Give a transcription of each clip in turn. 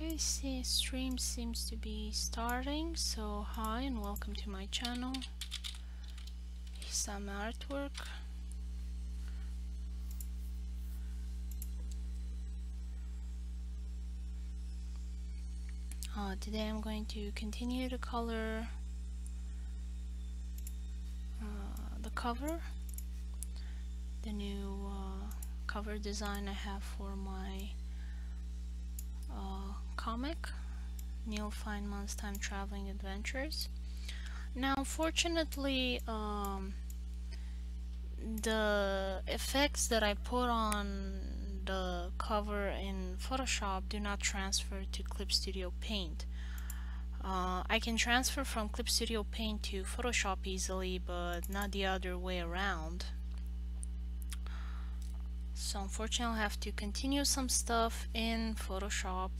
Okay, see, stream seems to be starting, so hi and welcome to my channel, Hisame Artwork. Today I'm going to continue to color the cover, the new cover design I have for my comic, Niels Feynman's Time Traveling Adventures. Now, unfortunately, the effects that I put on the cover in Photoshop do not transfer to Clip Studio Paint. I can transfer from Clip Studio Paint to Photoshop easily, but not the other way around. So unfortunately I'll have to continue some stuff in Photoshop,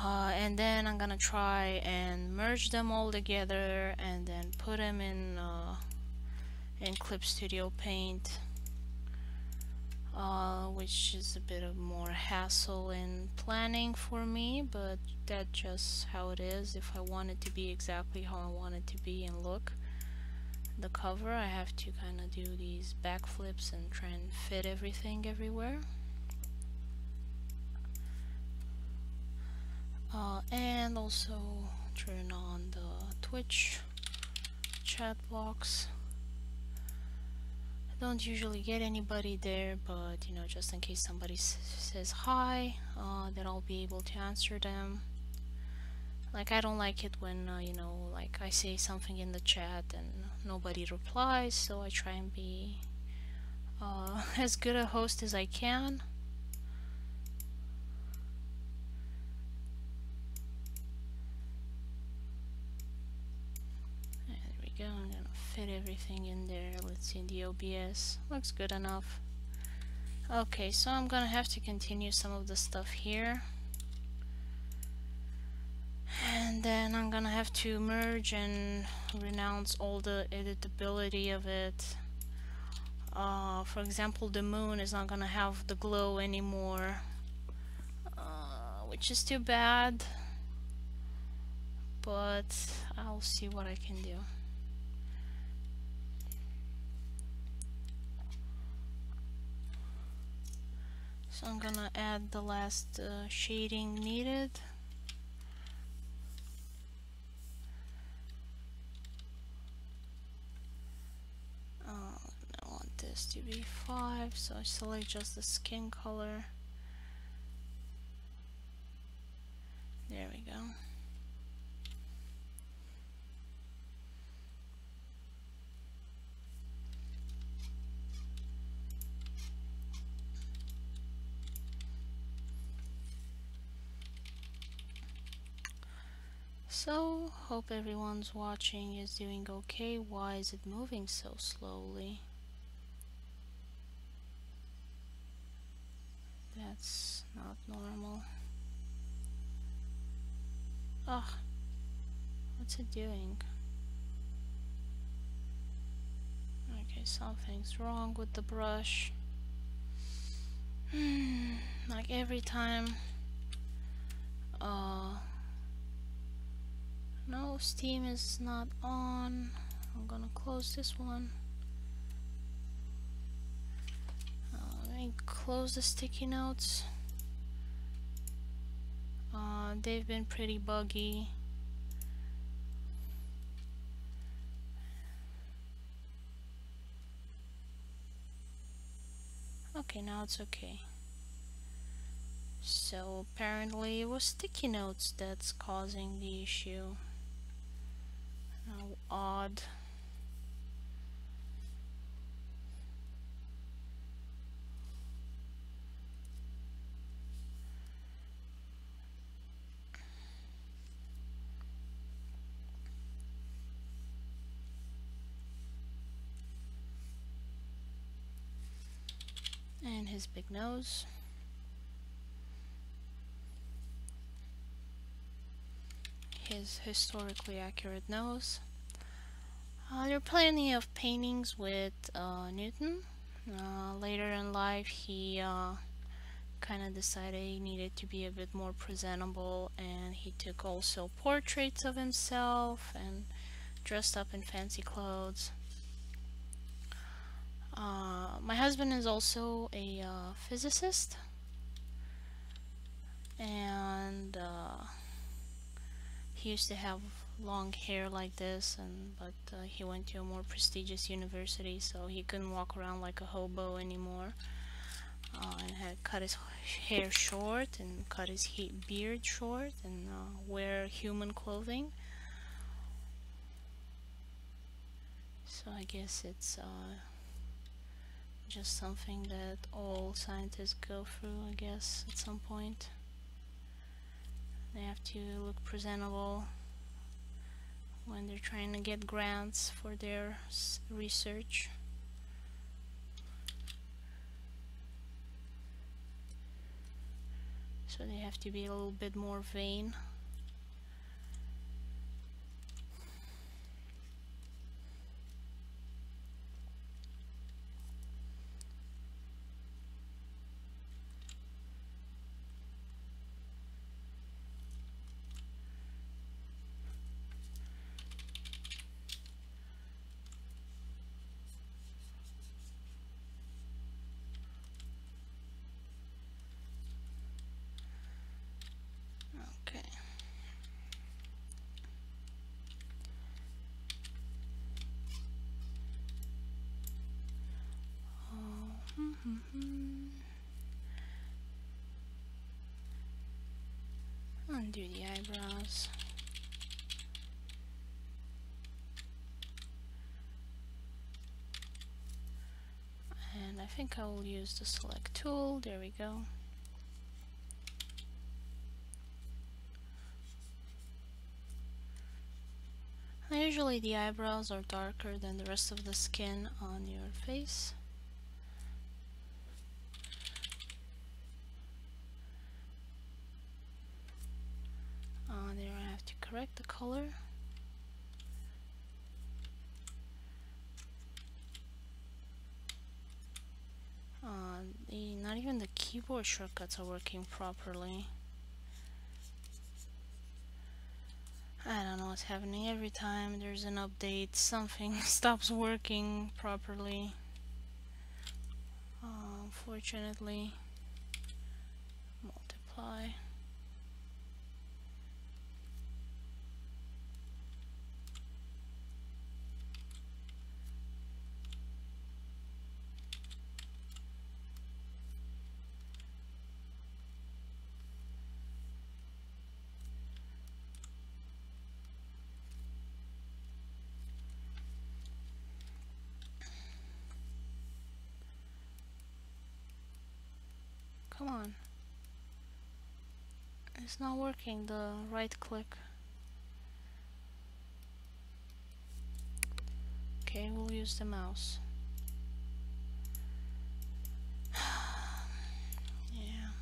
and then I'm gonna try and merge them all together and then put them in Clip Studio Paint, which is a bit of more hassle in planning for me, but that's just how it is. If I want it to be exactly how I want it to be and look the cover, I have to kind of do these backflips and try and fit everything everywhere. And also turn on the Twitch chat box. I don't usually get anybody there, but you know, just in case somebody says hi, that I'll be able to answer them. Like, I don't like it when you know, like I say something in the chat and nobody replies, so I try and be as good a host as I can. There we go. I'm gonna fit everything in there. Let's see, the OBS looks good enough. Okay, so I'm gonna have to continue some of the stuff here, and then I'm gonna have to merge and renounce all the editability of it. For example, the moon is not gonna have the glow anymore, which is too bad, but I'll see what I can do. So I'm gonna add the last shading needed. I want this to be 5, so I select just the skin color. There we go. So, hope everyone's watching is doing okay. Why is it moving so slowly? That's not normal. Ugh, what's it doing? Okay, something's wrong with the brush. Like every time. No, Steam is not on. I'm gonna close this one. Let me close the sticky notes. They've been pretty buggy. Okay, now it's okay. So apparently it was sticky notes that's causing the issue. How odd. And his big nose. His historically accurate nose. There are plenty of paintings with Newton. Later in life he kind kind of decided he needed to be a bit more presentable, and he took also portraits of himself and dressed up in fancy clothes. My husband is also a physicist, and he used to have long hair like this, but he went to a more prestigious university, so he couldn't walk around like a hobo anymore, and had cut his hair short and cut his beard short and wear human clothing. So I guess it's just something that all scientists go through, I guess, at some point. They have to look presentable when they're trying to get grants for their research. So they have to be a little bit more vain. Okay. Undo the eyebrows. And I think I will use the select tool. There we go. Usually the eyebrows are darker than the rest of the skin on your face. There I have to correct the color. Not even the keyboard shortcuts are working properly. I don't know what's happening. Every time there's an update, something stops working properly. Unfortunately, multiply. Come on. It's not working, the right click. Okay, we'll use the mouse. Yeah.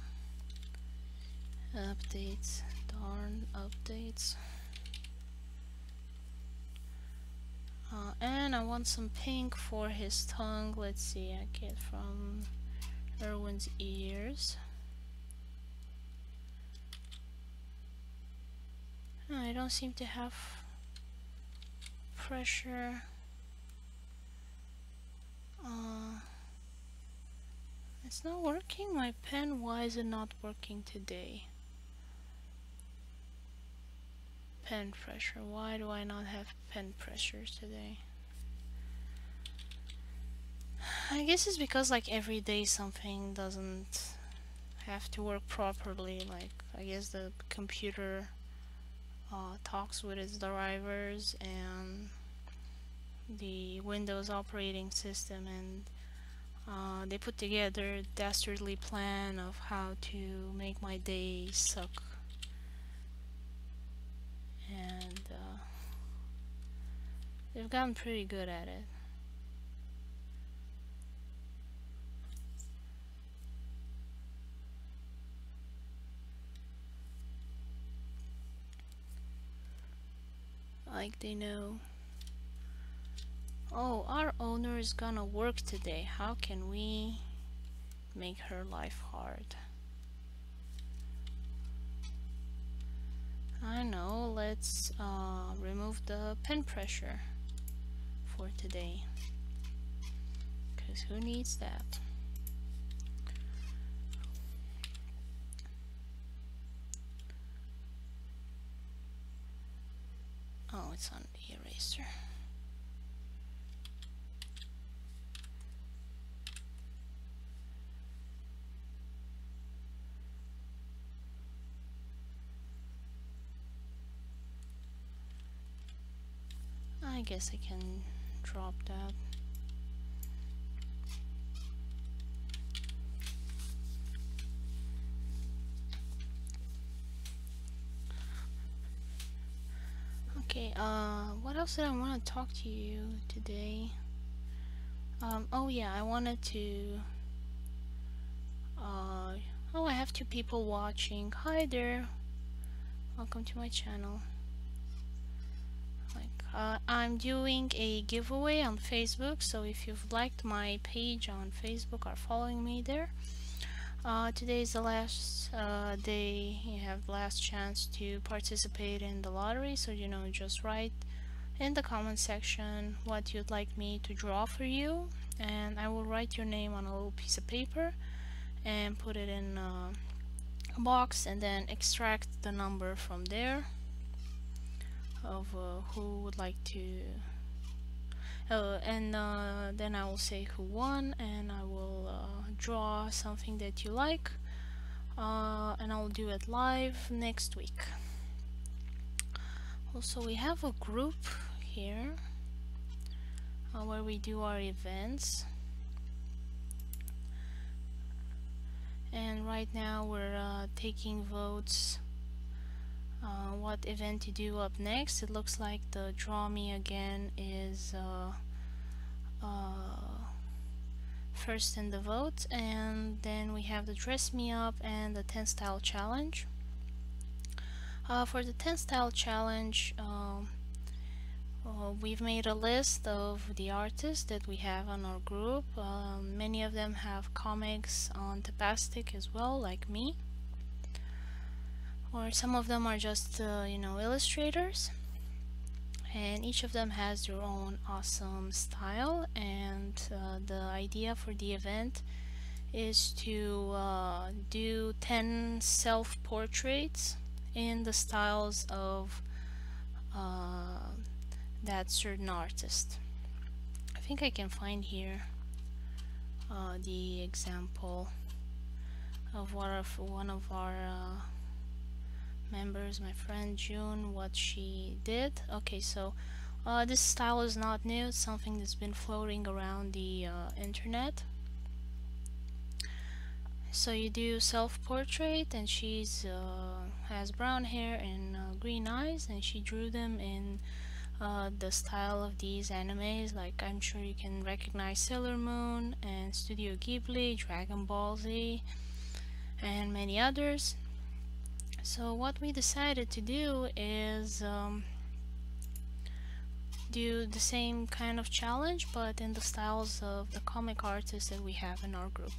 Updates. Darn updates. And I want some pink for his tongue. Let's see, I get from Erwin's ears. I don't seem to have pressure. It's not working. My pen, why is it not working today? Pen pressure. Why do I not have pen pressures today? I guess it's because like every day something doesn't have to work properly. Like I guess the computer talks with its drivers and the Windows operating system, and they put together a dastardly plan of how to make my day suck. And they've gotten pretty good at it. Like they know, oh, our owner is gonna work today. How can we make her life hard? I know, let's remove the pen pressure for today, because who needs that? Oh, it's on the eraser. I guess I can drop that. Okay, what else did I want to talk to you today? Oh yeah, I wanted to, oh, I have 2 people watching. Hi there, welcome to my channel. I'm doing a giveaway on Facebook, so if you've liked my page on Facebook or following me there, today is the last day. You have the last chance to participate in the lottery, so just write in the comment section what you'd like me to draw for you, and I will write your name on a little piece of paper and put it in a box, and then extract the number from there of who would like to, and then I will say who won, and I will draw something that you like, and I'll do it live next week. Also, we have a group here where we do our events, and right now we're taking votes what event to do up next. It looks like the Draw Me Again is first in the vote, and then we have the Dress Me Up and the 10 Style Challenge. For the 10 Style Challenge, we've made a list of the artists that we have on our group. Many of them have comics on Tapastic as well, like me, or some of them are just illustrators, and each of them has their own awesome style. And the idea for the event is to do 10 self-portraits in the styles of that certain artist. I think I can find here the example of one of our members, my friend Jun, what she did. Okay, so this style is not new, it's something that's been floating around the internet. So you do self-portrait, and she's has brown hair and green eyes, and she drew them in the style of these animes. Like, I'm sure you can recognize Sailor Moon and Studio Ghibli, Dragon Ball Z, and many others. So what we decided to do is do the same kind of challenge, but in the styles of the comic artists that we have in our group.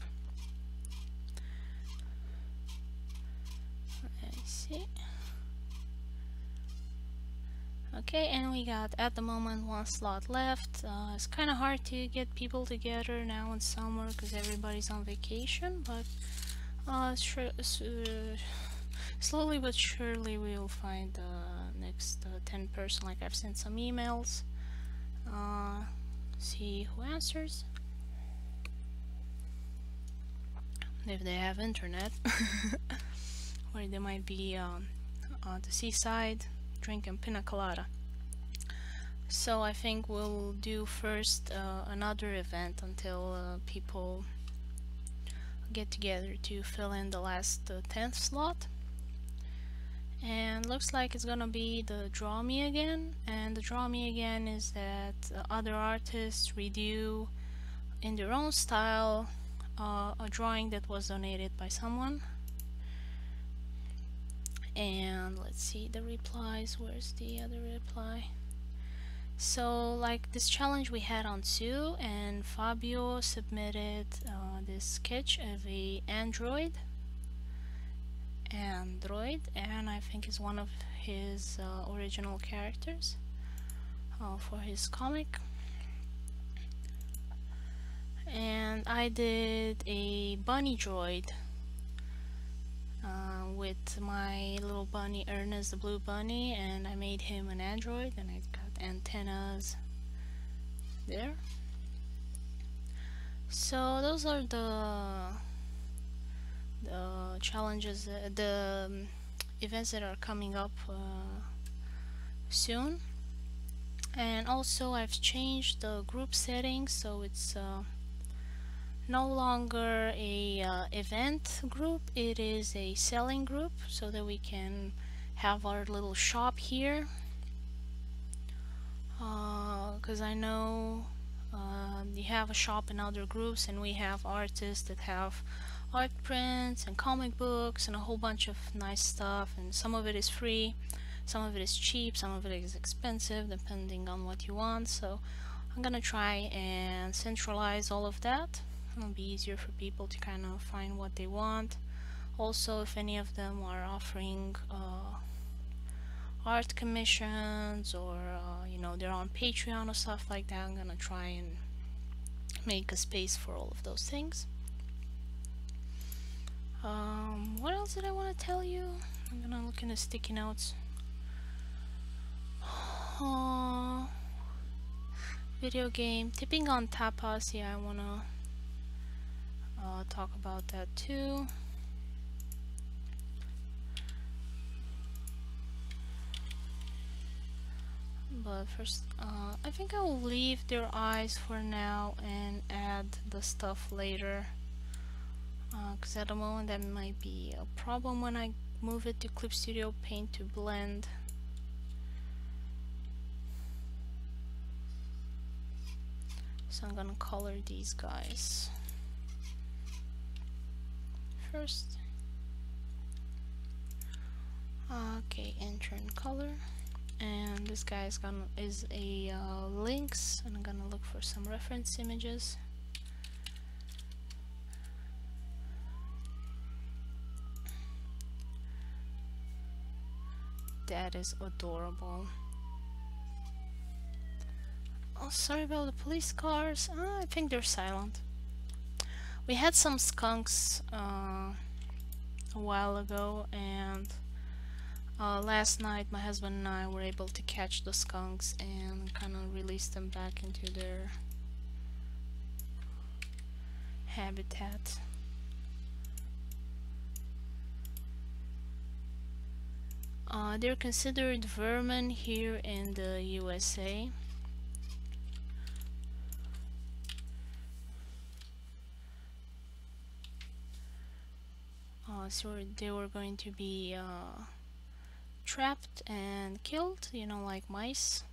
Let's see. Okay, and we got at the moment 1 slot left. It's kind of hard to get people together now in summer because everybody's on vacation, but slowly but surely we will find the next 10 person. Like, I've sent some emails, see who answers, if they have internet, or they might be on the seaside drinking pina colada. So I think we'll do first another event until people get together to fill in the last 10th slot. And looks like it's gonna be the Draw Me Again, and the Draw Me Again is that other artists redo in their own style a drawing that was donated by someone. And let's see the replies. Where's the other reply? So, like, this challenge we had on Sue, and Fabio submitted this sketch of a android, android, and I think is one of his original characters for his comic. And I did a bunny droid with my little bunny Ernest, the blue bunny, and I made him an android, and I got antennas there. So those are the challenges, the events that are coming up soon. And also I've changed the group settings, so it's no longer a event group, it is a selling group, so that we can have our little shop here. Because I know you have a shop in other groups, and we have artists that have art prints and comic books and a whole bunch of nice stuff, and some of it is free, some of it is cheap, some of it is expensive, depending on what you want. So I'm gonna try and centralize all of that. It'll be easier for people to kind of find what they want. Also, if any of them are offering art commissions, or you know, they're on Patreon or stuff like that, I'm gonna try and make a space for all of those things. What else did I want to tell you? I'm gonna look in the sticky notes. Video game, tipping on tapas. Yeah, I wanna talk about that too. But first, I think I will leave their eyes for now and add the stuff later. Because at the moment that might be a problem when I move it to Clip Studio Paint to blend. So I'm gonna color these guys first. Okay, enter in color, and this guy is a links, and I'm gonna look for some reference images. That is adorable. Oh, sorry about the police cars. I think they're silent. We had some skunks a while ago, and last night my husband and I were able to catch the skunks and kind of release them back into their habitat. They're considered vermin here in the USA. So they were going to be trapped and killed, you know, like mice.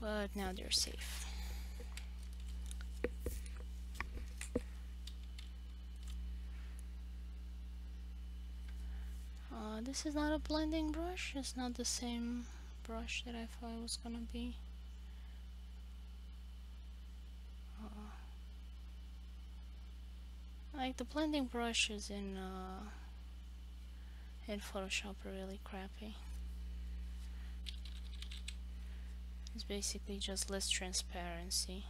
But now they're safe. This is not a blending brush. It's not the same brush that I thought it was gonna be. Like the blending brushes in Photoshop are really crappy. It's basically just less transparency.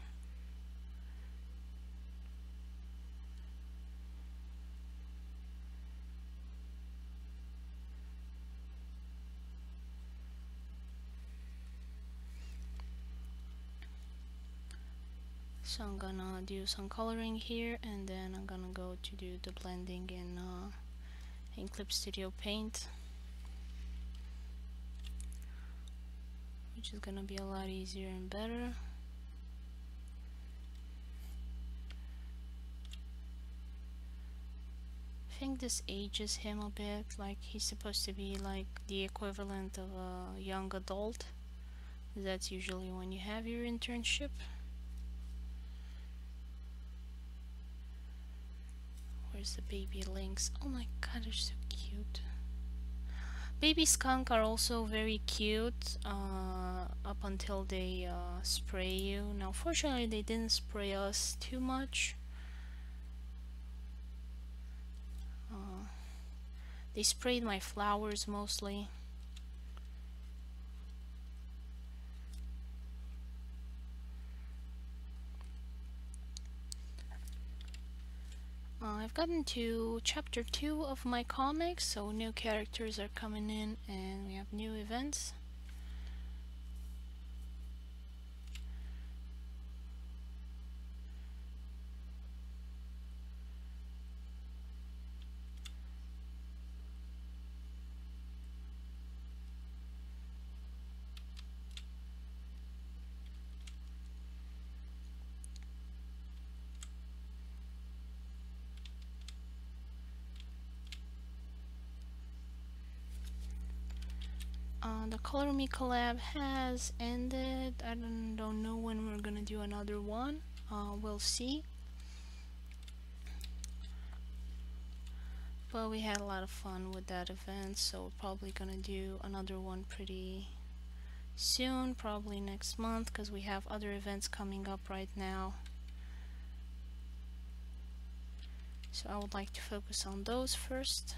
So I'm gonna do some coloring here, and then I'm gonna go to do the blending in Clip Studio Paint, which is gonna be a lot easier and better. I think this ages him a bit, like he's supposed to be like the equivalent of a young adult. That's usually when you have your internship. Where's the baby lynx? Oh my god, they're so cute. Baby skunk are also very cute up until they spray you. Now fortunately they didn't spray us too much. They sprayed my flowers mostly. I've gotten to chapter 2 of my comics, so new characters are coming in and we have new events. The Color Me collab has ended. I don't know when we're gonna do another one. We'll see. But we had a lot of fun with that event, so we're probably gonna do another one pretty soon, probably next month, because we have other events coming up right now. So I would like to focus on those first.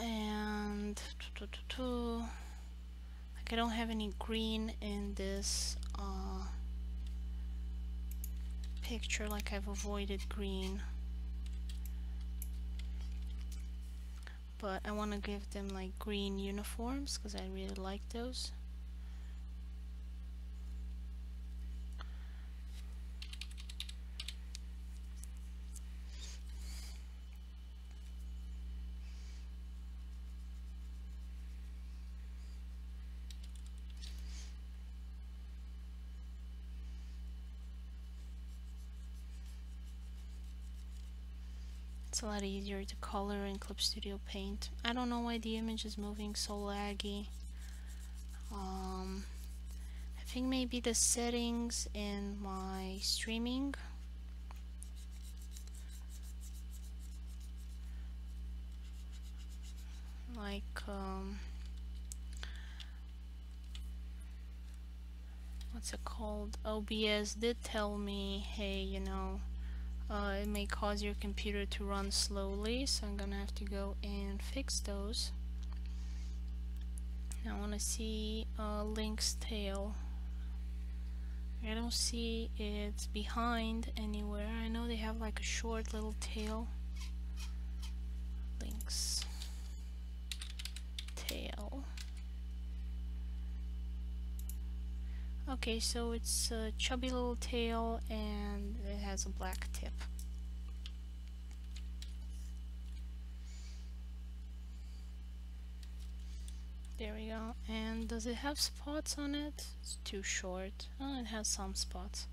And like I don't have any green in this picture, like I've avoided green, but I want to give them like green uniforms because I really like those. It's a lot easier to color in Clip Studio Paint. I don't know why the image is moving so laggy. I think maybe the settings in my streaming. Like, what's it called? OBS did tell me, hey, you know, it may cause your computer to run slowly, so I'm gonna have to go and fix those. Now I want to see Link's tail. I don't see it's behind anywhere. I know they have like a short little tail. Link's tail. Okay, so it's a chubby little tail and it has a black tip. There we go. And does it have spots on it? It's too short. Oh, it has some spots.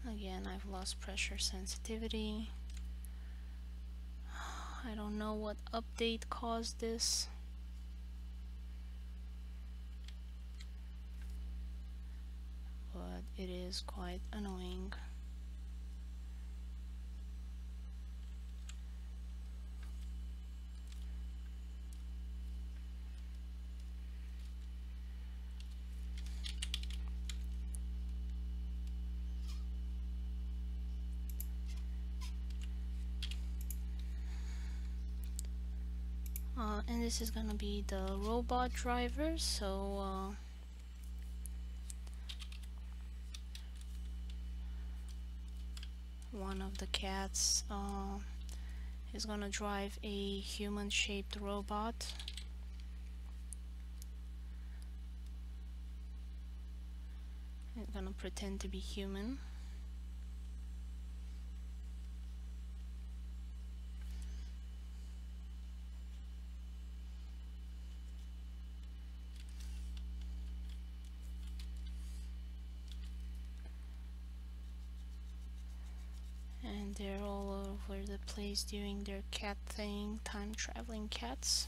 Again, I've lost pressure sensitivity. I don't know what update caused this. But it is quite annoying. And this is gonna be the robot driver, so one of the cats is gonna drive a human-shaped robot. It's gonna pretend to be human. they're all over the place doing their cat thing, time traveling cats.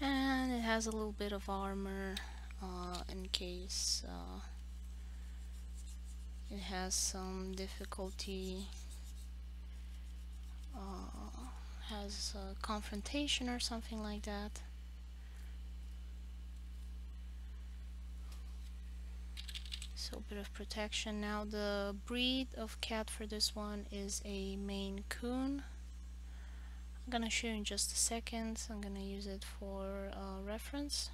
And it has a little bit of armor in case it has some difficulty, has a confrontation or something like that. So a bit of protection. Now the breed of cat for this one is a Maine Coon. I'm gonna show you in just a second. I'm gonna use it for reference.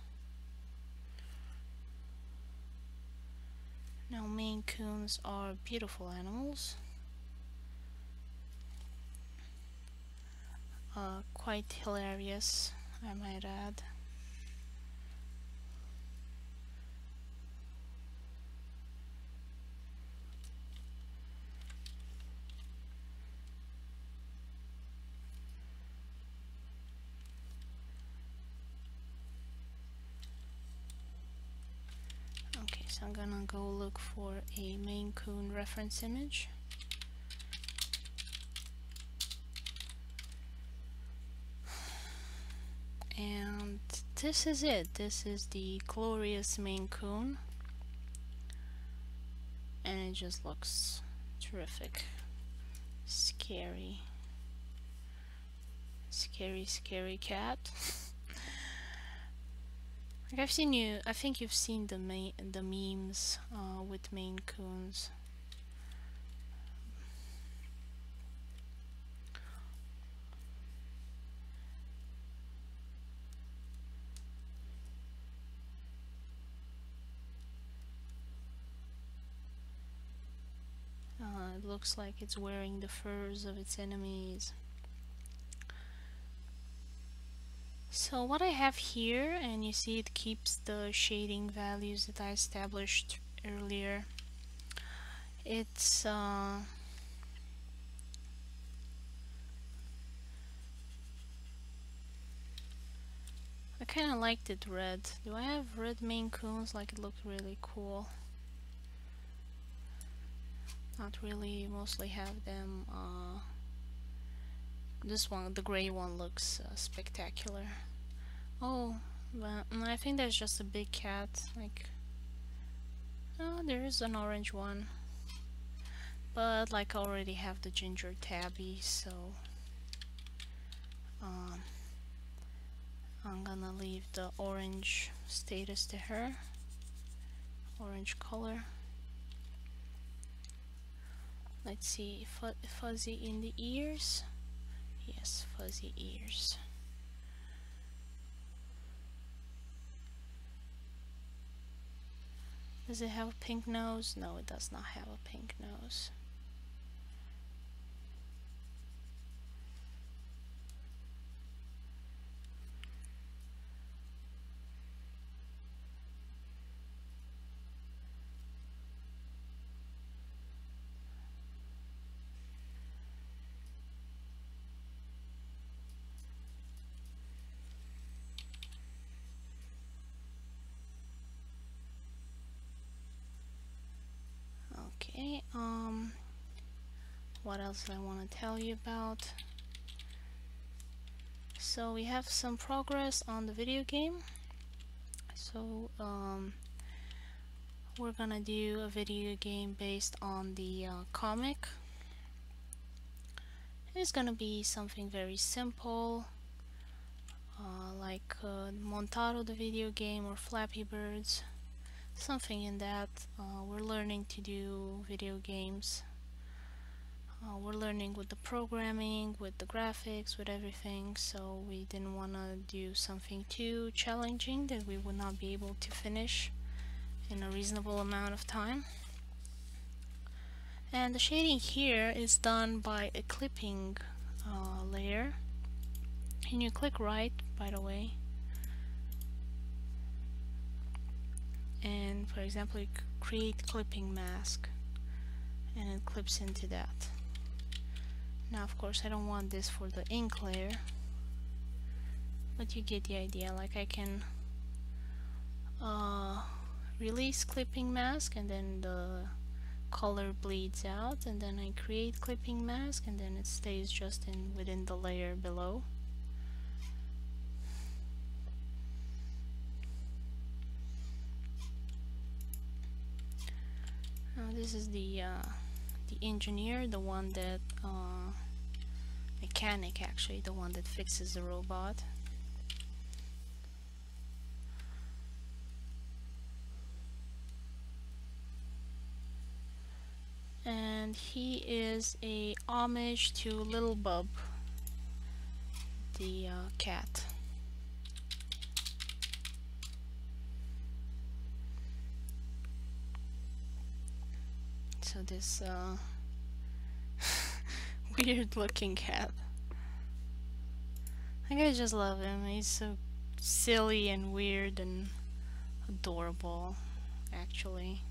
Now Maine Coons are beautiful animals. Quite hilarious, I might add. Okay, so I'm gonna go look for a Maine Coon reference image. And this is it. This is the glorious Maine Coon. And it just looks terrific. Scary. Scary cat. Like I think you've seen the memes with Maine Coons. It looks like it's wearing the furs of its enemies. So what I have here, and you see it keeps the shading values that I established earlier. It's I kind of liked it red. Do I have red Maine Coons? Like, it looked really cool. Not really, mostly have them. This one, the gray one, looks spectacular. Oh, but I think there's just a big cat. Like, oh, there is an orange one. But like, I already have the ginger tabby, so I'm gonna leave the orange status to her. Orange color. Let's see, fuzzy in the ears. Yes, fuzzy ears. Does it have a pink nose? No, it does not have a pink nose. Okay, what else do I want to tell you about? So we have some progress on the video game. So we're gonna do a video game based on the comic. It's gonna be something very simple, like Montaro the video game or Flappy Birds, something in that. We're learning to do video games. We're learning with the programming, with the graphics, with everything, so we didn't want to do something too challenging that we would not be able to finish in a reasonable amount of time. And the shading here is done by a clipping layer, and you click right, by the way, and for example you create clipping mask, and it clips into that. Now of course I don't want this for the ink layer, but you get the idea. Like, I can release clipping mask, and then the color bleeds out, and then I create clipping mask, and then it stays just within the layer below. Now this is the engineer, the one that mechanic actually, the one that fixes the robot. And he is a homage to Little Bub, the cat. So this weird looking cat. I think I just love him. He's so silly and weird and adorable, actually.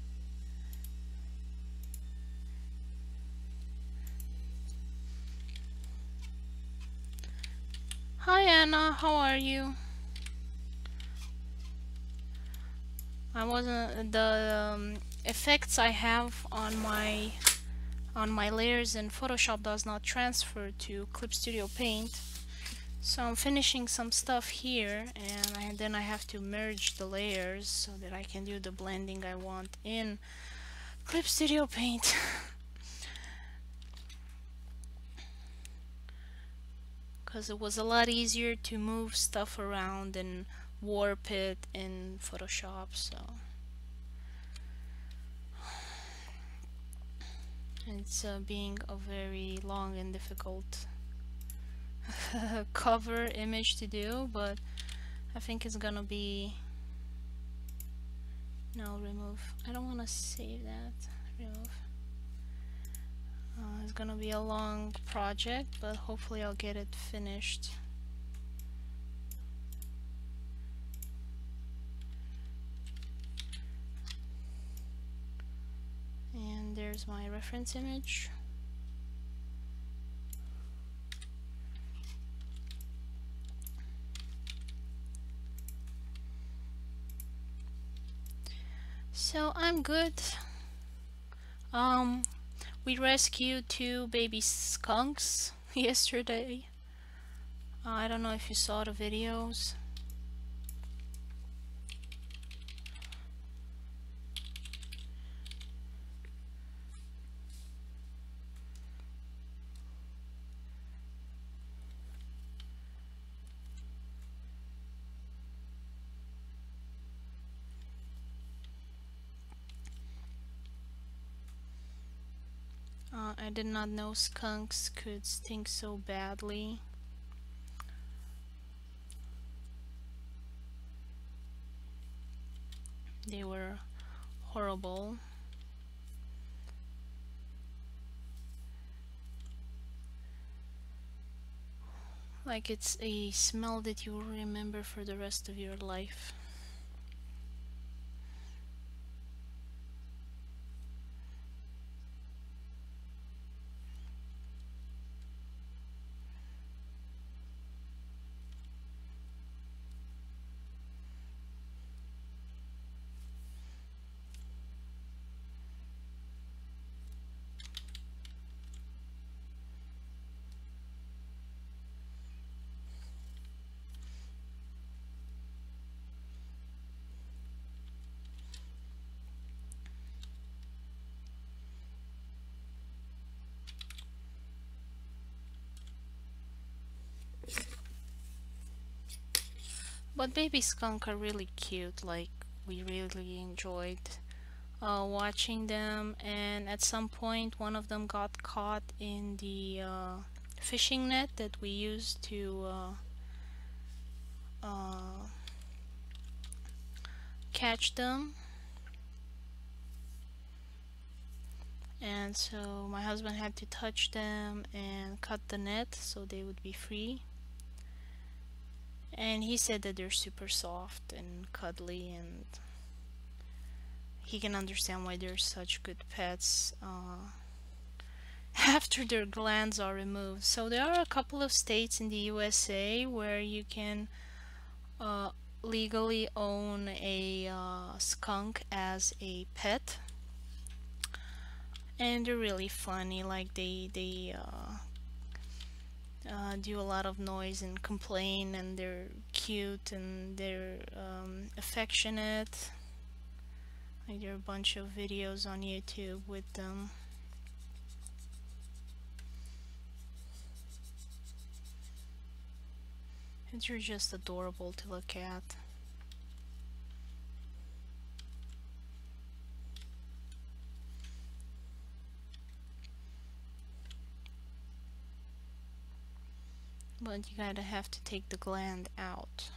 Hi Anna, how are you? I wasn't the effects I have on my layers in Photoshop does not transfer to Clip Studio Paint, so I'm finishing some stuff here, and then I have to merge the layers so that I can do the blending I want in Clip Studio Paint. Because it was a lot easier to move stuff around and warp it in Photoshop, so it's being a very long and difficult cover image to do, but I think it's gonna be... No, remove. I don't want to save that. Remove. It's gonna be a long project, but hopefully I'll get it finished. And there's my reference image. So I'm good. We rescued 2 baby skunks yesterday. I don't know if you saw the videos. I did not know skunks could stink so badly. They were horrible. Like it's a smell that you will remember for the rest of your life. But baby skunk are really cute, like we really enjoyed watching them, and at some point one of them got caught in the fishing net that we used to catch them. And so my husband had to touch them and cut the net so they would be free. And he said that they're super soft and cuddly, and he can understand why they're such good pets after their glands are removed. So there are a couple of states in the USA where you can legally own a skunk as a pet, and they're really funny. Like they do a lot of noise and complain, and they're cute and they're affectionate. Like there are a bunch of videos on YouTube with them. And they're just adorable to look at. But you gotta have to take the gland out.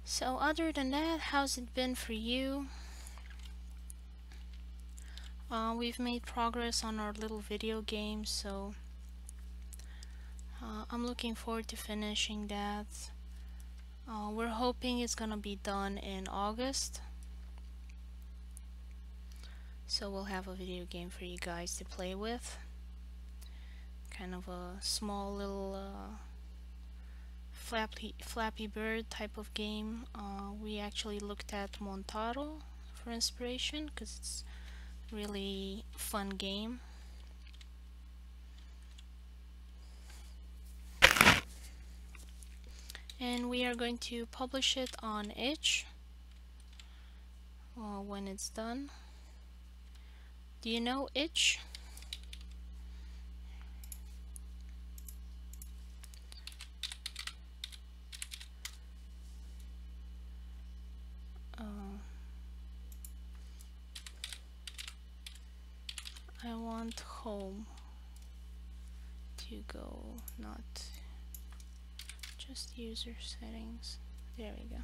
So other than that, how's it been for you? We've made progress on our little video game, so I'm looking forward to finishing that. We're hoping it's gonna be done in August, so we'll have a video game for you guys to play with. Kind of a small little Flappy Bird type of game. We actually looked at Montaro for inspiration because it's really fun game. And we are going to publish it on itch when it's done. Do you know itch? I want home to go, not just user settings. There we go.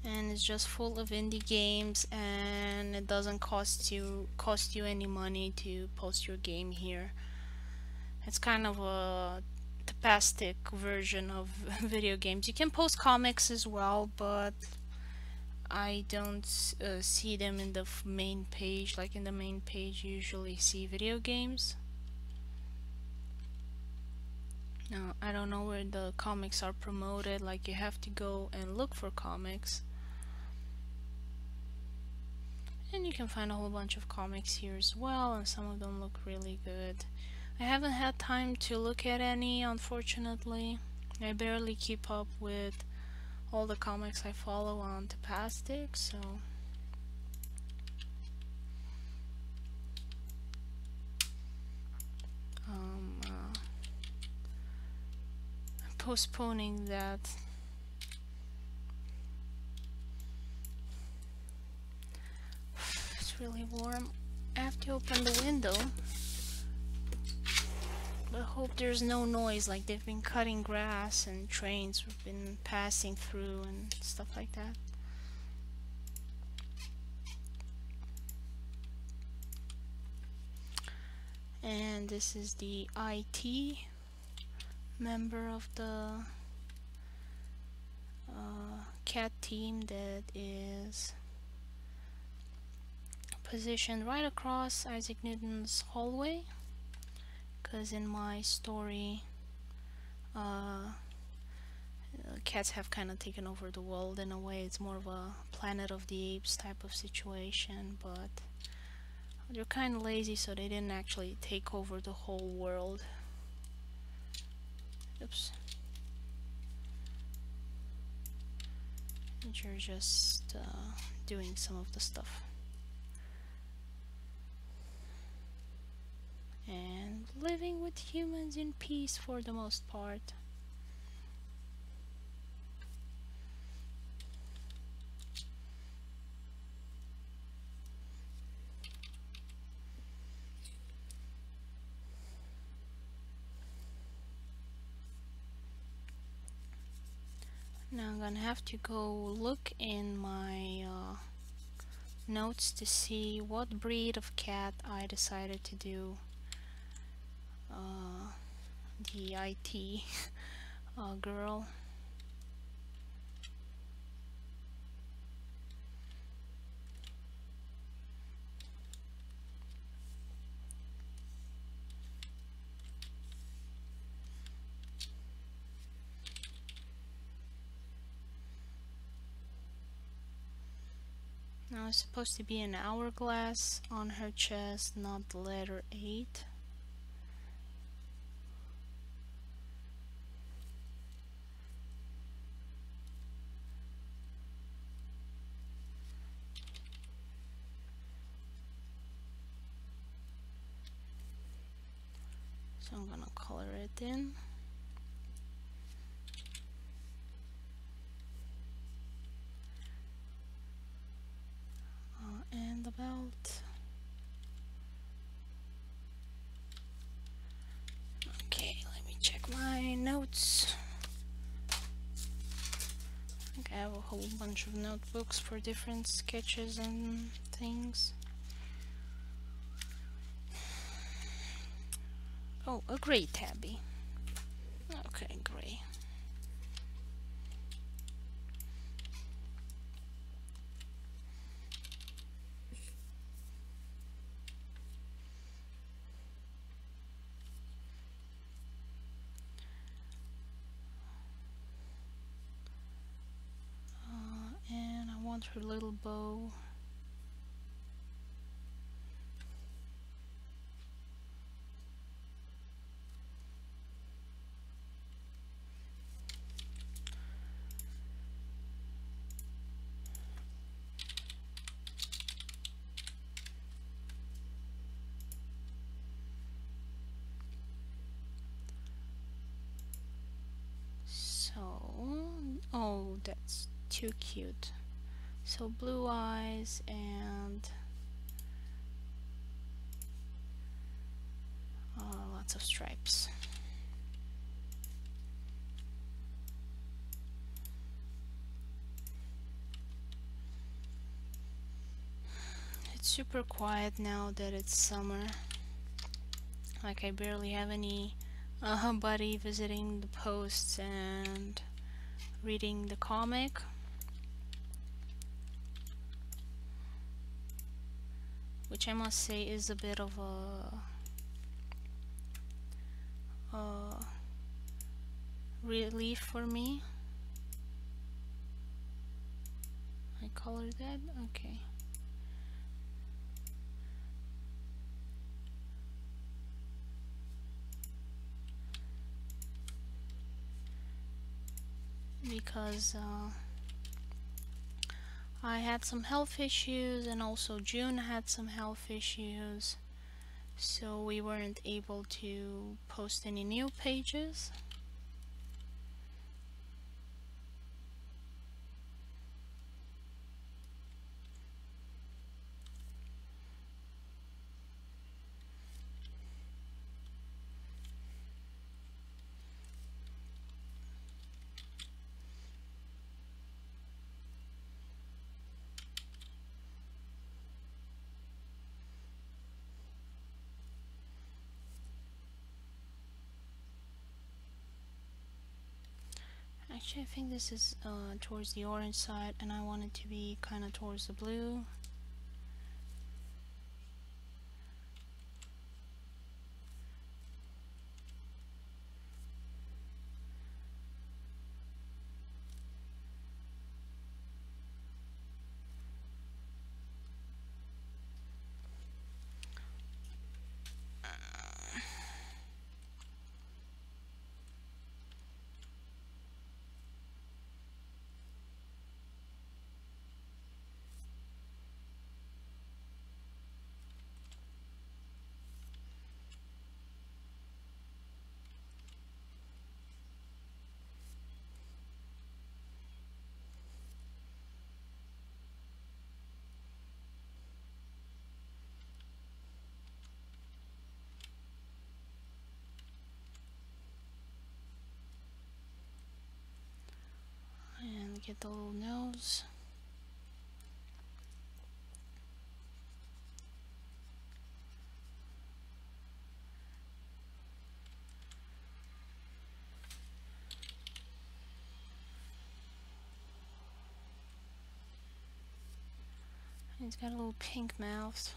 And it's just full of indie games, and it doesn't cost you any money to post your game here. It's kind of a tapastic version of video games. You can post comics as well, but I don't see them in the main page. Like in the main page, you usually see video games. Now, I don't know where the comics are promoted. Like you have to go and look for comics. And you can find a whole bunch of comics here as well, and some of them look really good. I haven't had time to look at any, unfortunately. I barely keep up with all the comics I follow on Tapastic, so postponing that. It's really warm. I have to open the window, but I hope there's no noise. Like they've been cutting grass and trains have been passing through and stuff like that. And this is the IT member of the cat team that is positioned right across Isaac Newton's hallway, because in my story cats have kind of taken over the world in a way. It's more of a Planet of the Apes type of situation, but they're kind of lazy, so they didn't actually take over the whole world. Oops. And you're just doing some of the stuff. And living with humans in peace for the most part. Now I'm gonna have to go look in my notes to see what breed of cat I decided to do the IT girl. Now it's supposed to be an hourglass on her chest, not the letter 8. So I'm gonna color it in. And the belt. Okay, let me check my notes. I think I have a whole bunch of notebooks for different sketches and things. Oh, a gray tabby. Okay, gray. And I want her little bow. Oh, that's too cute. So blue eyes and lots of stripes. It's super quiet now that it's summer. Like I barely have anybody visiting the posts and reading the comic. Which I must say is a bit of a relief for me. I colored that? Okay. Because I had some health issues and also June had some health issues, so we weren't able to post any new pages. Actually, I think this is towards the orange side, and I want it to be kind of towards the blue. get the little nose. He's got a little pink mouth.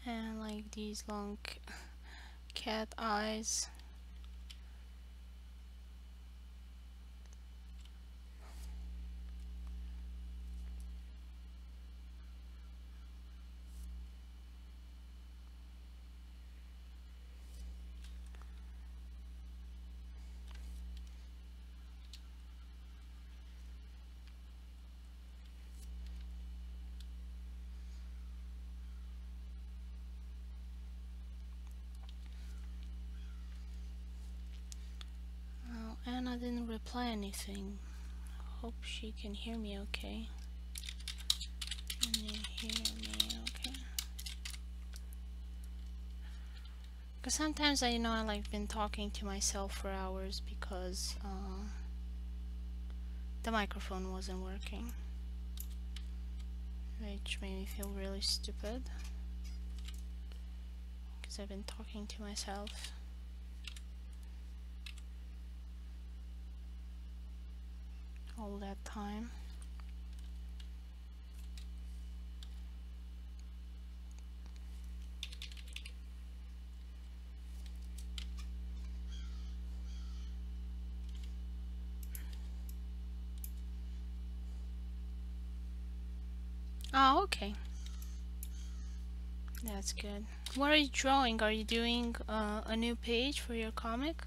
And like these long cat eyes. Oh, Anna didn't reply anything. Hope she can hear me okay. Can you hear me okay? Because sometimes I like been talking to myself for hours because the microphone wasn't working, which made me feel really stupid because I've been talking to myself all that time. Oh, okay. That's good. What are you drawing? Are you doing a new page for your comic?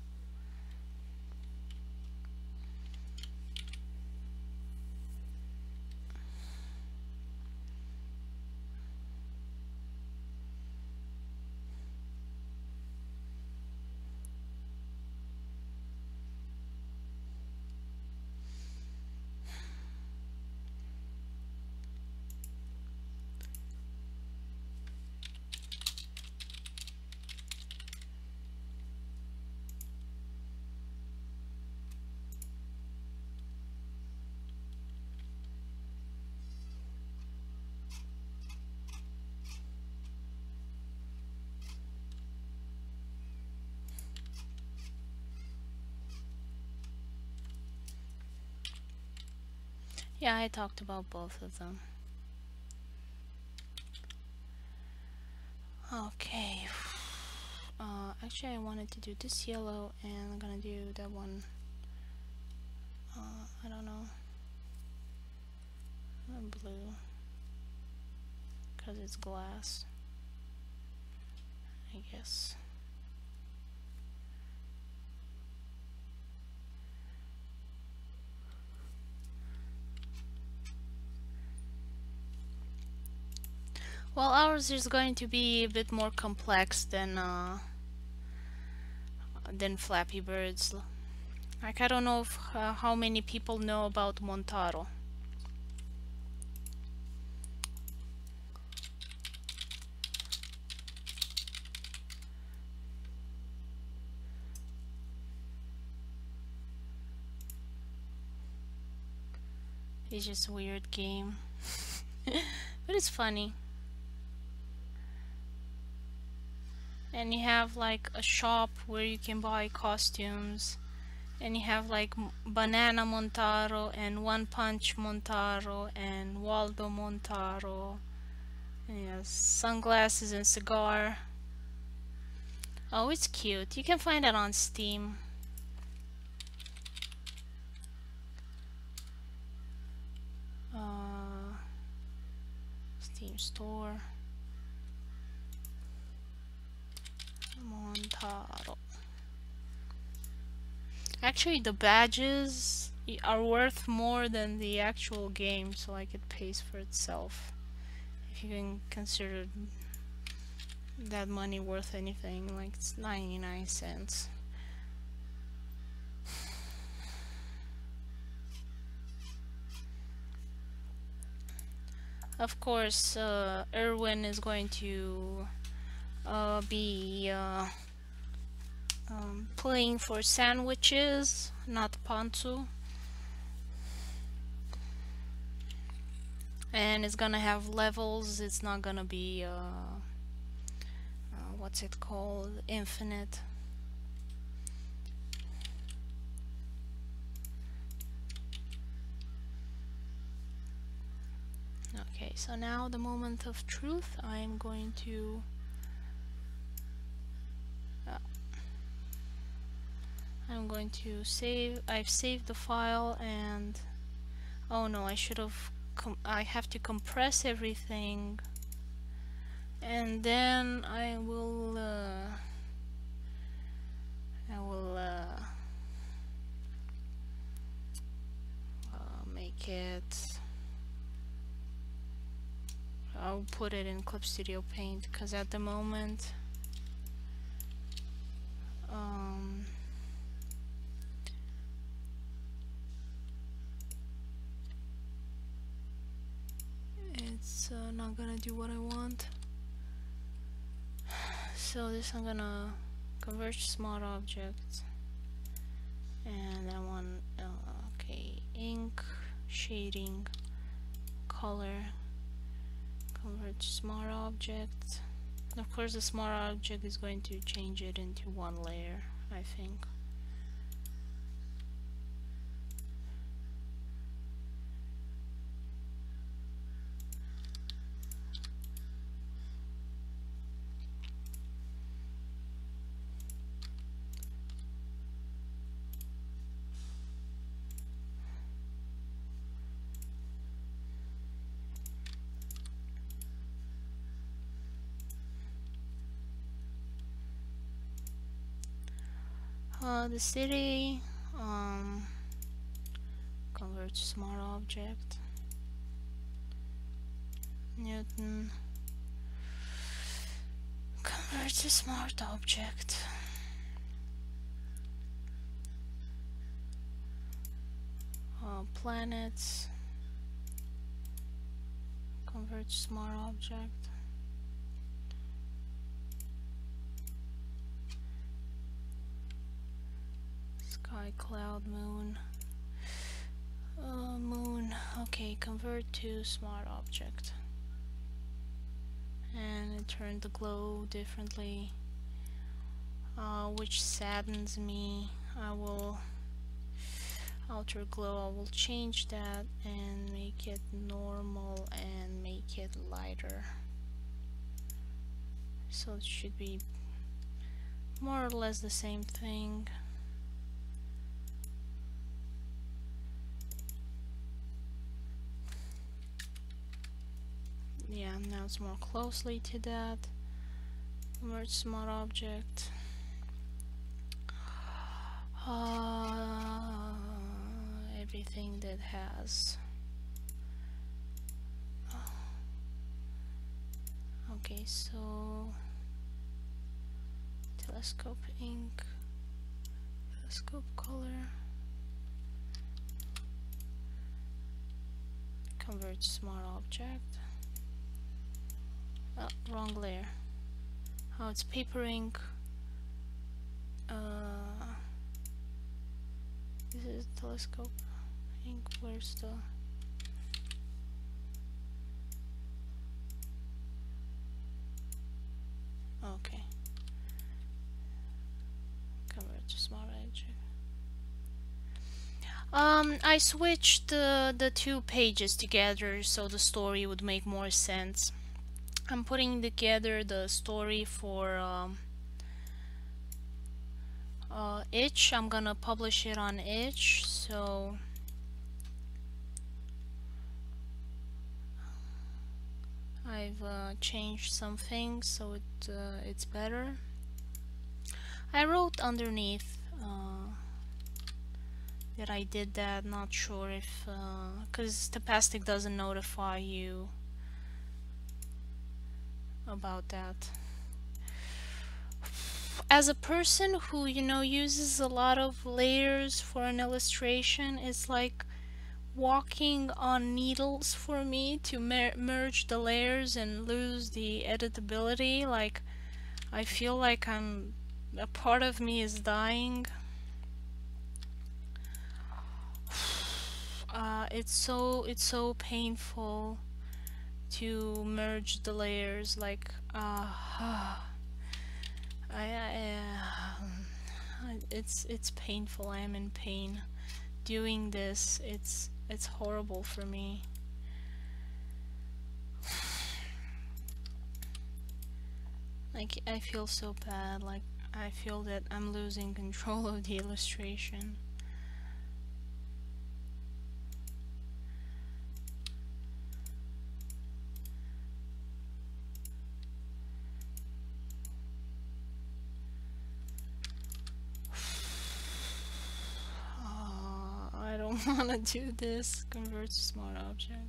Yeah, I talked about both of them. Okay. Actually, I wanted to do this yellow, and I'm gonna do that one. I don't know, blue, because it's glass, I guess. Well, ours is going to be a bit more complex than Flappy Bird's. Like, I don't know if, how many people know about Montaro. It's just a weird game, but it's funny. and you have like a shop where you can buy costumes, and you have like Banana Montaro and One Punch Montaro and Waldo Montaro, and he has sunglasses and cigar. Oh, it's cute. You can find it on Steam. Steam store. Montaro. Actually, the badges are worth more than the actual game, so like it pays for itself. If you can consider that money worth anything, like it's 99 cents. Of course, Erwin is going to be playing for sandwiches, not Pantsu. And it's gonna have levels. It's not gonna be what's it called, infinite. Okay, so now the moment of truth. I'm going to save. I've saved the file, and oh no, I should have I have to compress everything, and then I will make it. I'll put it in Clip Studio Paint, because at the moment it's not gonna do what I want. So this I'm gonna convert to smart object, and I want okay, ink, shading, color, convert to smart object. Of course, the smart object is going to change it into one layer, I think. The city, convert to smart object. Newton, convert to smart object. Planets, convert to smart object. Sky, cloud, moon. Moon. Okay, convert to smart object. And it turned the glow differently, which saddens me. I will alter glow. I will change that and make it normal and make it lighter. So it should be more or less the same thing. Yeah, now it's more closely to that. Merge smart object. Everything that has. Okay, so telescope ink, telescope color, convert smart object. Oh, wrong layer. Oh, it's paper ink. This is telescope ink. Where's the... Okay. convert to smart object. I switched the two pages together so the story would make more sense. I'm putting together the story for itch. I'm gonna publish it on itch, so I've changed some things so it's better. I wrote underneath that I did that. Not sure if because Tapastic doesn't notify you about that. As a person who, you know, uses a lot of layers for an illustration, it's like walking on needles for me to merge the layers and lose the editability. Like, I feel like a part of me is dying. It's so painful to merge the layers. Like, it's painful. I am in pain doing this. It's horrible for me. Like, I feel so bad. Like, I feel that I'm losing control of the illustration. I don't want to do this. Convert to smart object.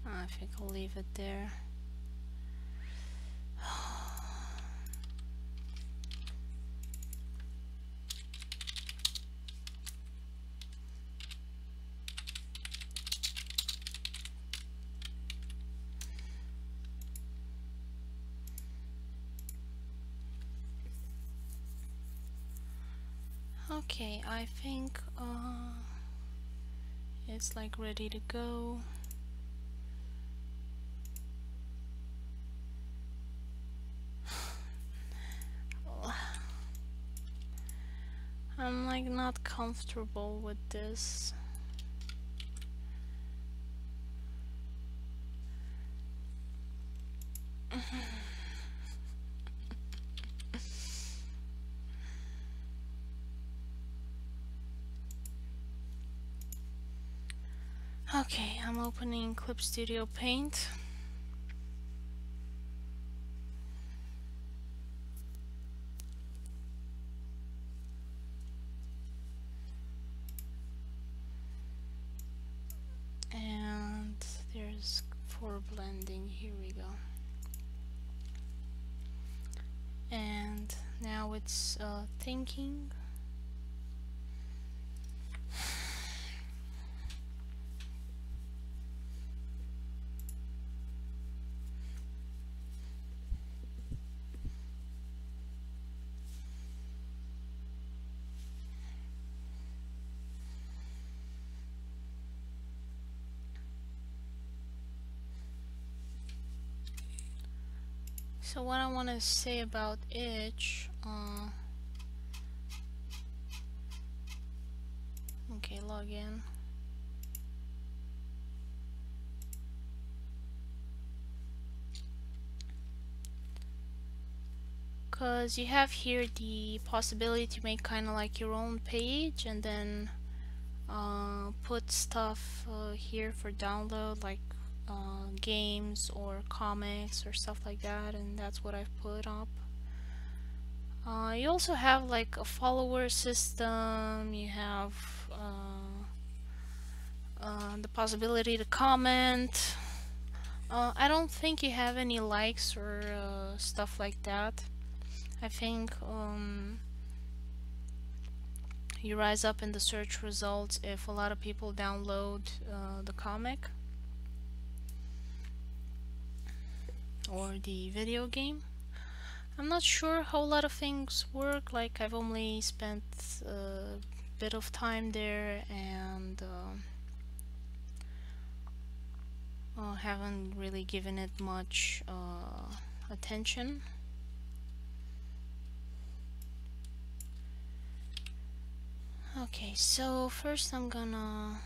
I think I'll leave it there. Okay, I think it's like ready to go. I'm like not comfortable with this. Okay, I'm opening Clip Studio Paint. And there's for blending, here we go. And now it's thinking. So what I want to say about itch, okay, log in. Because you have here the possibility to make kind of like your own page and then put stuff here for download, like games or comics or stuff like that, and that's what I've put up. You also have like a follower system, you have the possibility to comment. I don't think you have any likes or stuff like that. I think you rise up in the search results if a lot of people download the comic. or the video game. I'm not sure how a lot of things work, like I've only spent a bit of time there and haven't really given it much attention. Okay, so first I'm gonna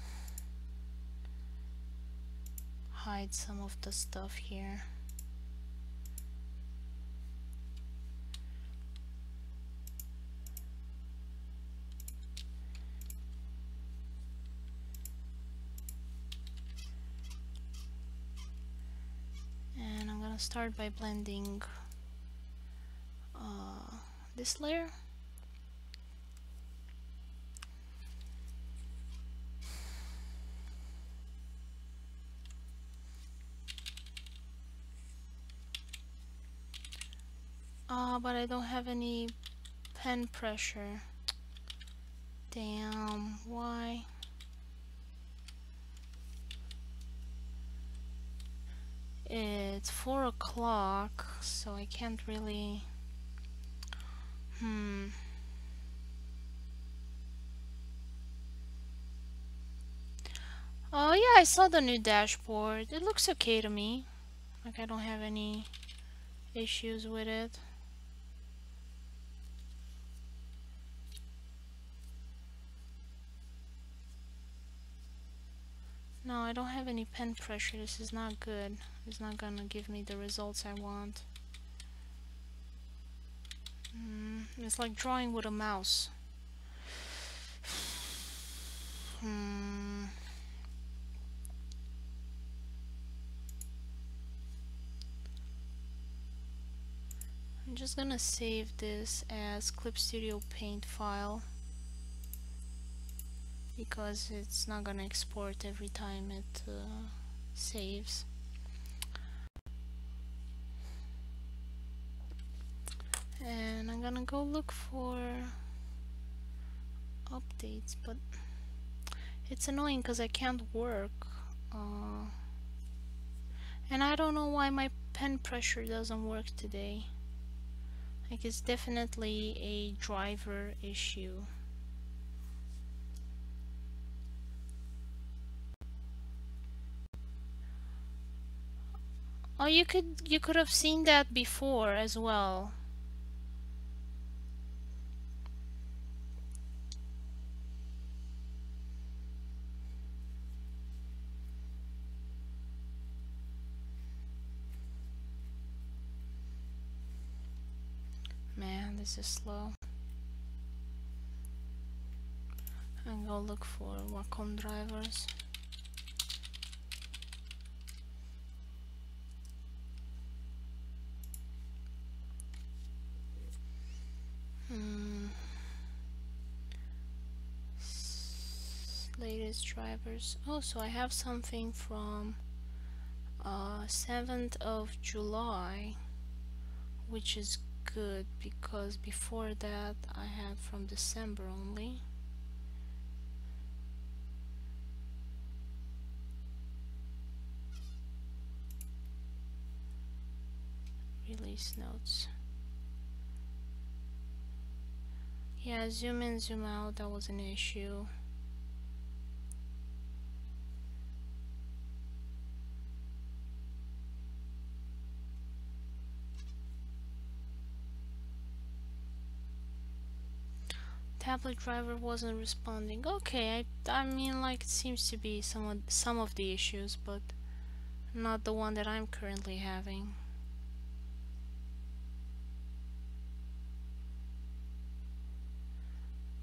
hide some of the stuff here. And I'm gonna start by blending this layer. But I don't have any pen pressure. Damn, why? It's 4 o'clock, so I can't really... Oh yeah, I saw the new dashboard. It looks okay to me. Like, I don't have any issues with it. No, I don't have any pen pressure. This is not good. It's not gonna give me the results I want. It's like drawing with a mouse. I'm just gonna save this as Clip Studio Paint file, because it's not gonna export every time it saves. And I'm gonna go look for updates, but it's annoying because I can't work. And I don't know why my pen pressure doesn't work today. Like, it's definitely a driver issue. Oh, you could have seen that before as well. Man, this is slow. And go look for Wacom drivers. Latest drivers. Oh, so I have something from 7th of July, which is good because before that I had from December only. Release notes. Yeah, zoom in, zoom out, that was an issue. Tablet driver wasn't responding. Okay, I mean, like, it seems to be some of the issues, but not the one that I'm currently having.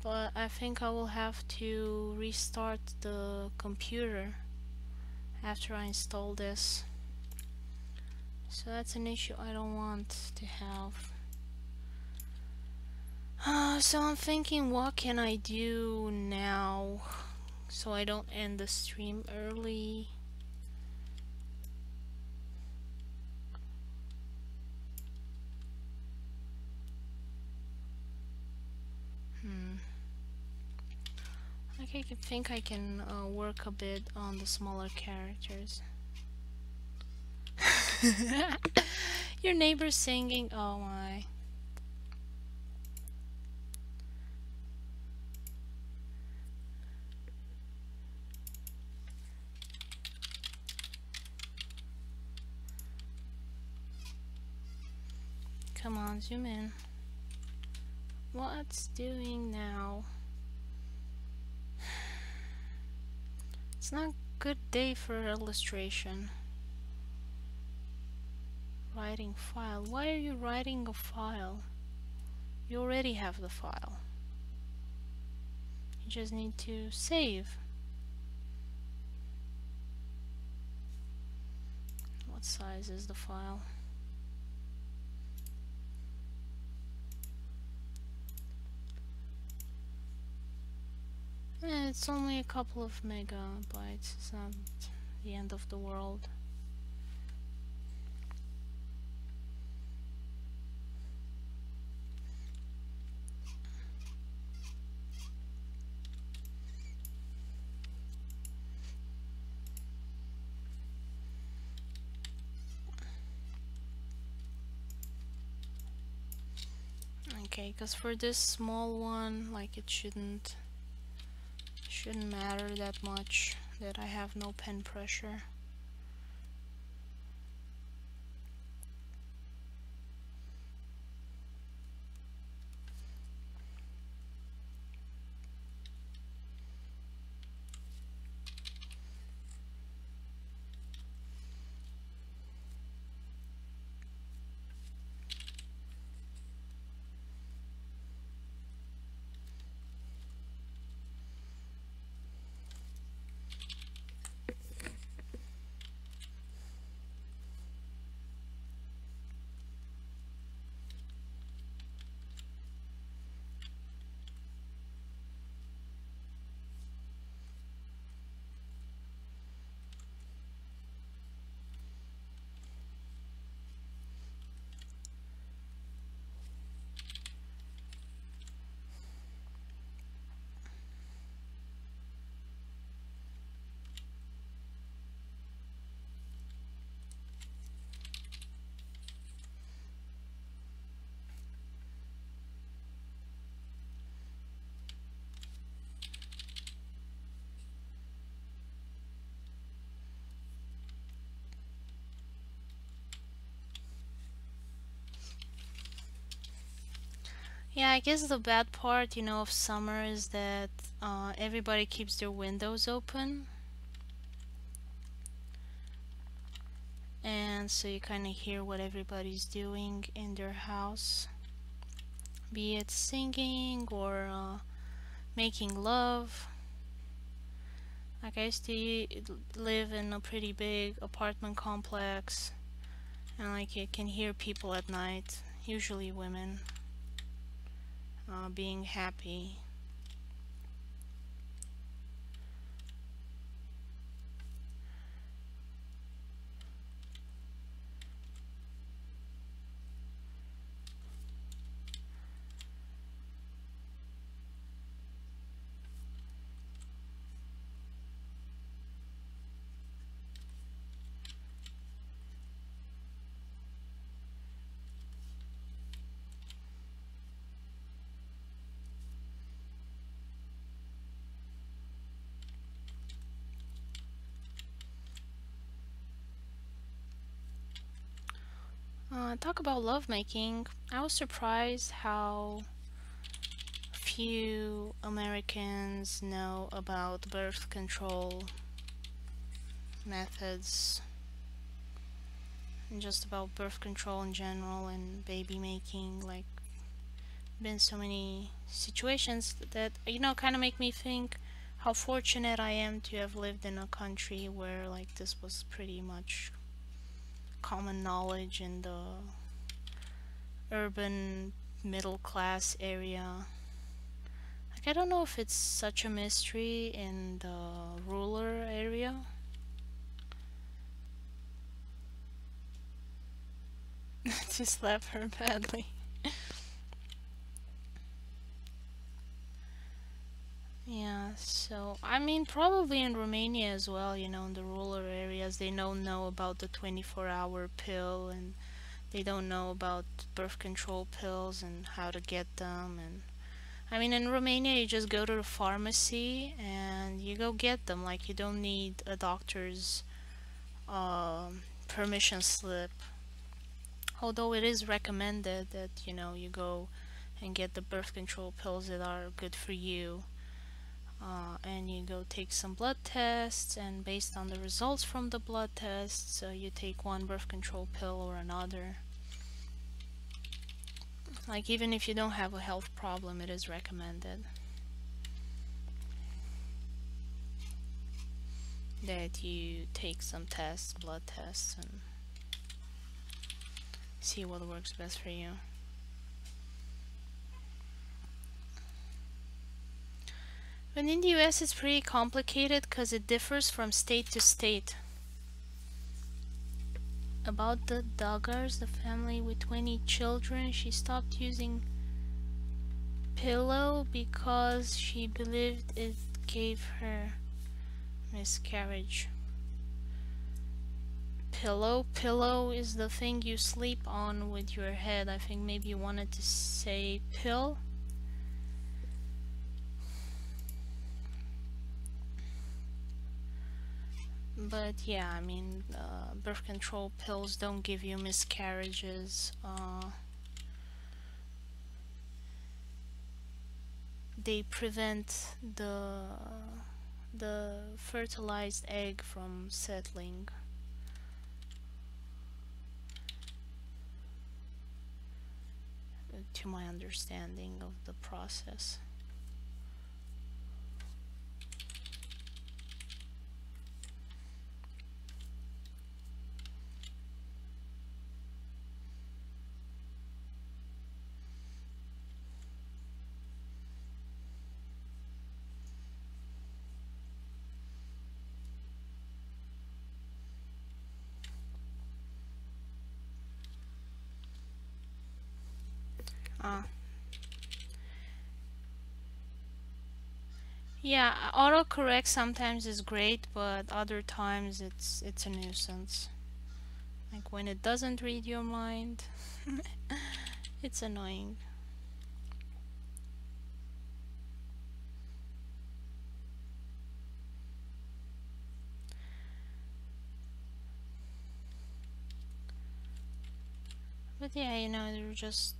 But I think I will have to restart the computer after I install this. So that's an issue I don't want to have. So I'm thinking, what can I do now so I don't end the stream early? I think I can work a bit on the smaller characters. Your neighbor's singing. Oh my. Come on, zoom in. What's doing now? It's not a good day for illustration. Writing file. Why are you writing a file? You already have the file. You just need to save. What size is the file? It's only a couple of megabytes. It's not the end of the world. Okay, because for this small one, like, it shouldn't matter that much that I have no pen pressure. Yeah, I guess the bad part, of summer is that everybody keeps their windows open. And so you kind of hear what everybody's doing in their house. Be it singing or making love. Like, I used to live in a pretty big apartment complex. And like, you can hear people at night, usually women, being happy. Talk about lovemaking. I was surprised how few Americans know about birth control methods and just about birth control in general and baby making. Like, been so many situations that kind of make me think how fortunate I am to have lived in a country where like this was pretty much common knowledge in the urban middle class area. Like, I don't know if it's such a mystery in the rural area. To slap her badly. Yeah, So, I mean, probably in Romania as well, you know, in the rural areas, they don't know about the 24-hour pill, and they don't know about birth control pills and how to get them. And I mean, in Romania, you just go to the pharmacy and you go get them. Like, you don't need a doctor's permission slip. Although it is recommended that, you know, you go and get the birth control pills that are good for you. And you go take some blood tests, and based on the results from the blood tests, you take one birth control pill or another. Like, even if you don't have a health problem, it is recommended that you take some tests, blood tests, and see what works best for you. But in the US, it's pretty complicated because it differs from state to state. About the Duggars, the family with 20 children, she stopped using pillow because she believed it gave her miscarriage. Pillow is the thing you sleep on with your head. I think maybe you wanted to say pill. But yeah, I mean, birth control pills don't give you miscarriages. They prevent the fertilized egg from settling. To my understanding of the process. Yeah, autocorrect sometimes is great, but other times it's a nuisance. Like when it doesn't read your mind, it's annoying. But yeah, you know, there's just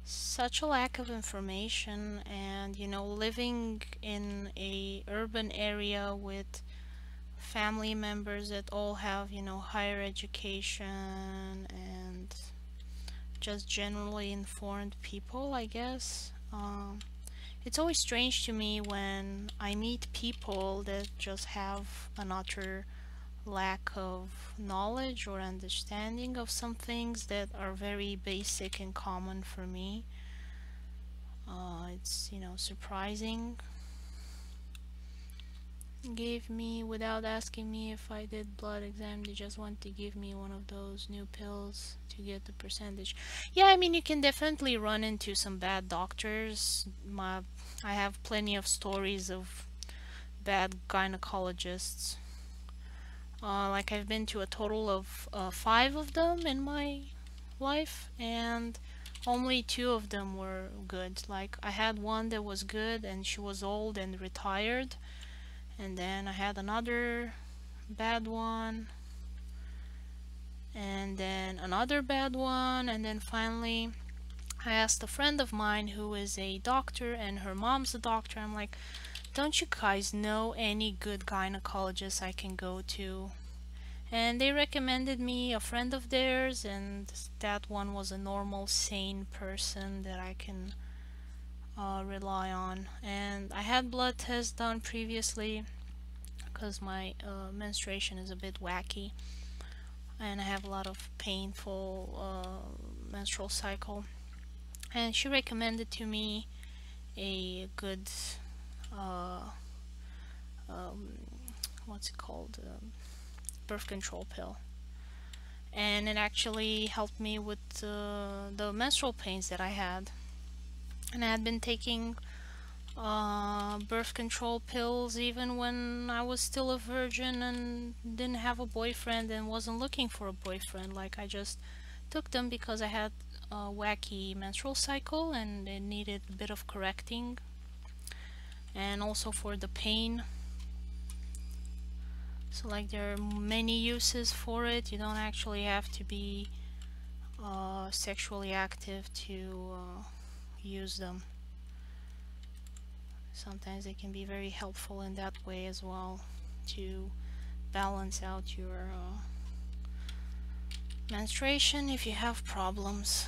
such a lack of information, and you know, living in a urban area with family members that all have, you know, higher education and just generally informed people, I guess. It's always strange to me when I meet people that just have an utter lack of knowledge or understanding of some things that are very basic and common for me. It's, you know, surprising. Gave me, without asking me if I did blood exam, they just want to give me one of those new pills to get the percentage. Yeah, I mean, you can definitely run into some bad doctors. I have plenty of stories of bad gynecologists. Like, I've been to a total of 5 of them in my life, and only 2 of them were good. Like, I had one that was good, and she was old and retired. And then I had another bad one, and then another bad one, and then finally I asked a friend of mine who is a doctor and her mom's a doctor. I'm like, don't you guys know any good gynecologists I can go to? And they recommended me a friend of theirs, and that one was a normal, sane person that I can rely on. And I had blood tests done previously because my menstruation is a bit wacky and I have a lot of painful menstrual cycle. And she recommended to me a good uh, um, what's it called, birth control pill, and it actually helped me with the menstrual pains that I had. And I had been taking birth control pills even when I was still a virgin and didn't have a boyfriend and wasn't looking for a boyfriend. Like, I just took them because I had a wacky menstrual cycle and it needed a bit of correcting, and also for the pain. So like, there are many uses for it. You don't actually have to be sexually active to use them. Sometimes they can be very helpful in that way as well, to balance out your menstruation if you have problems.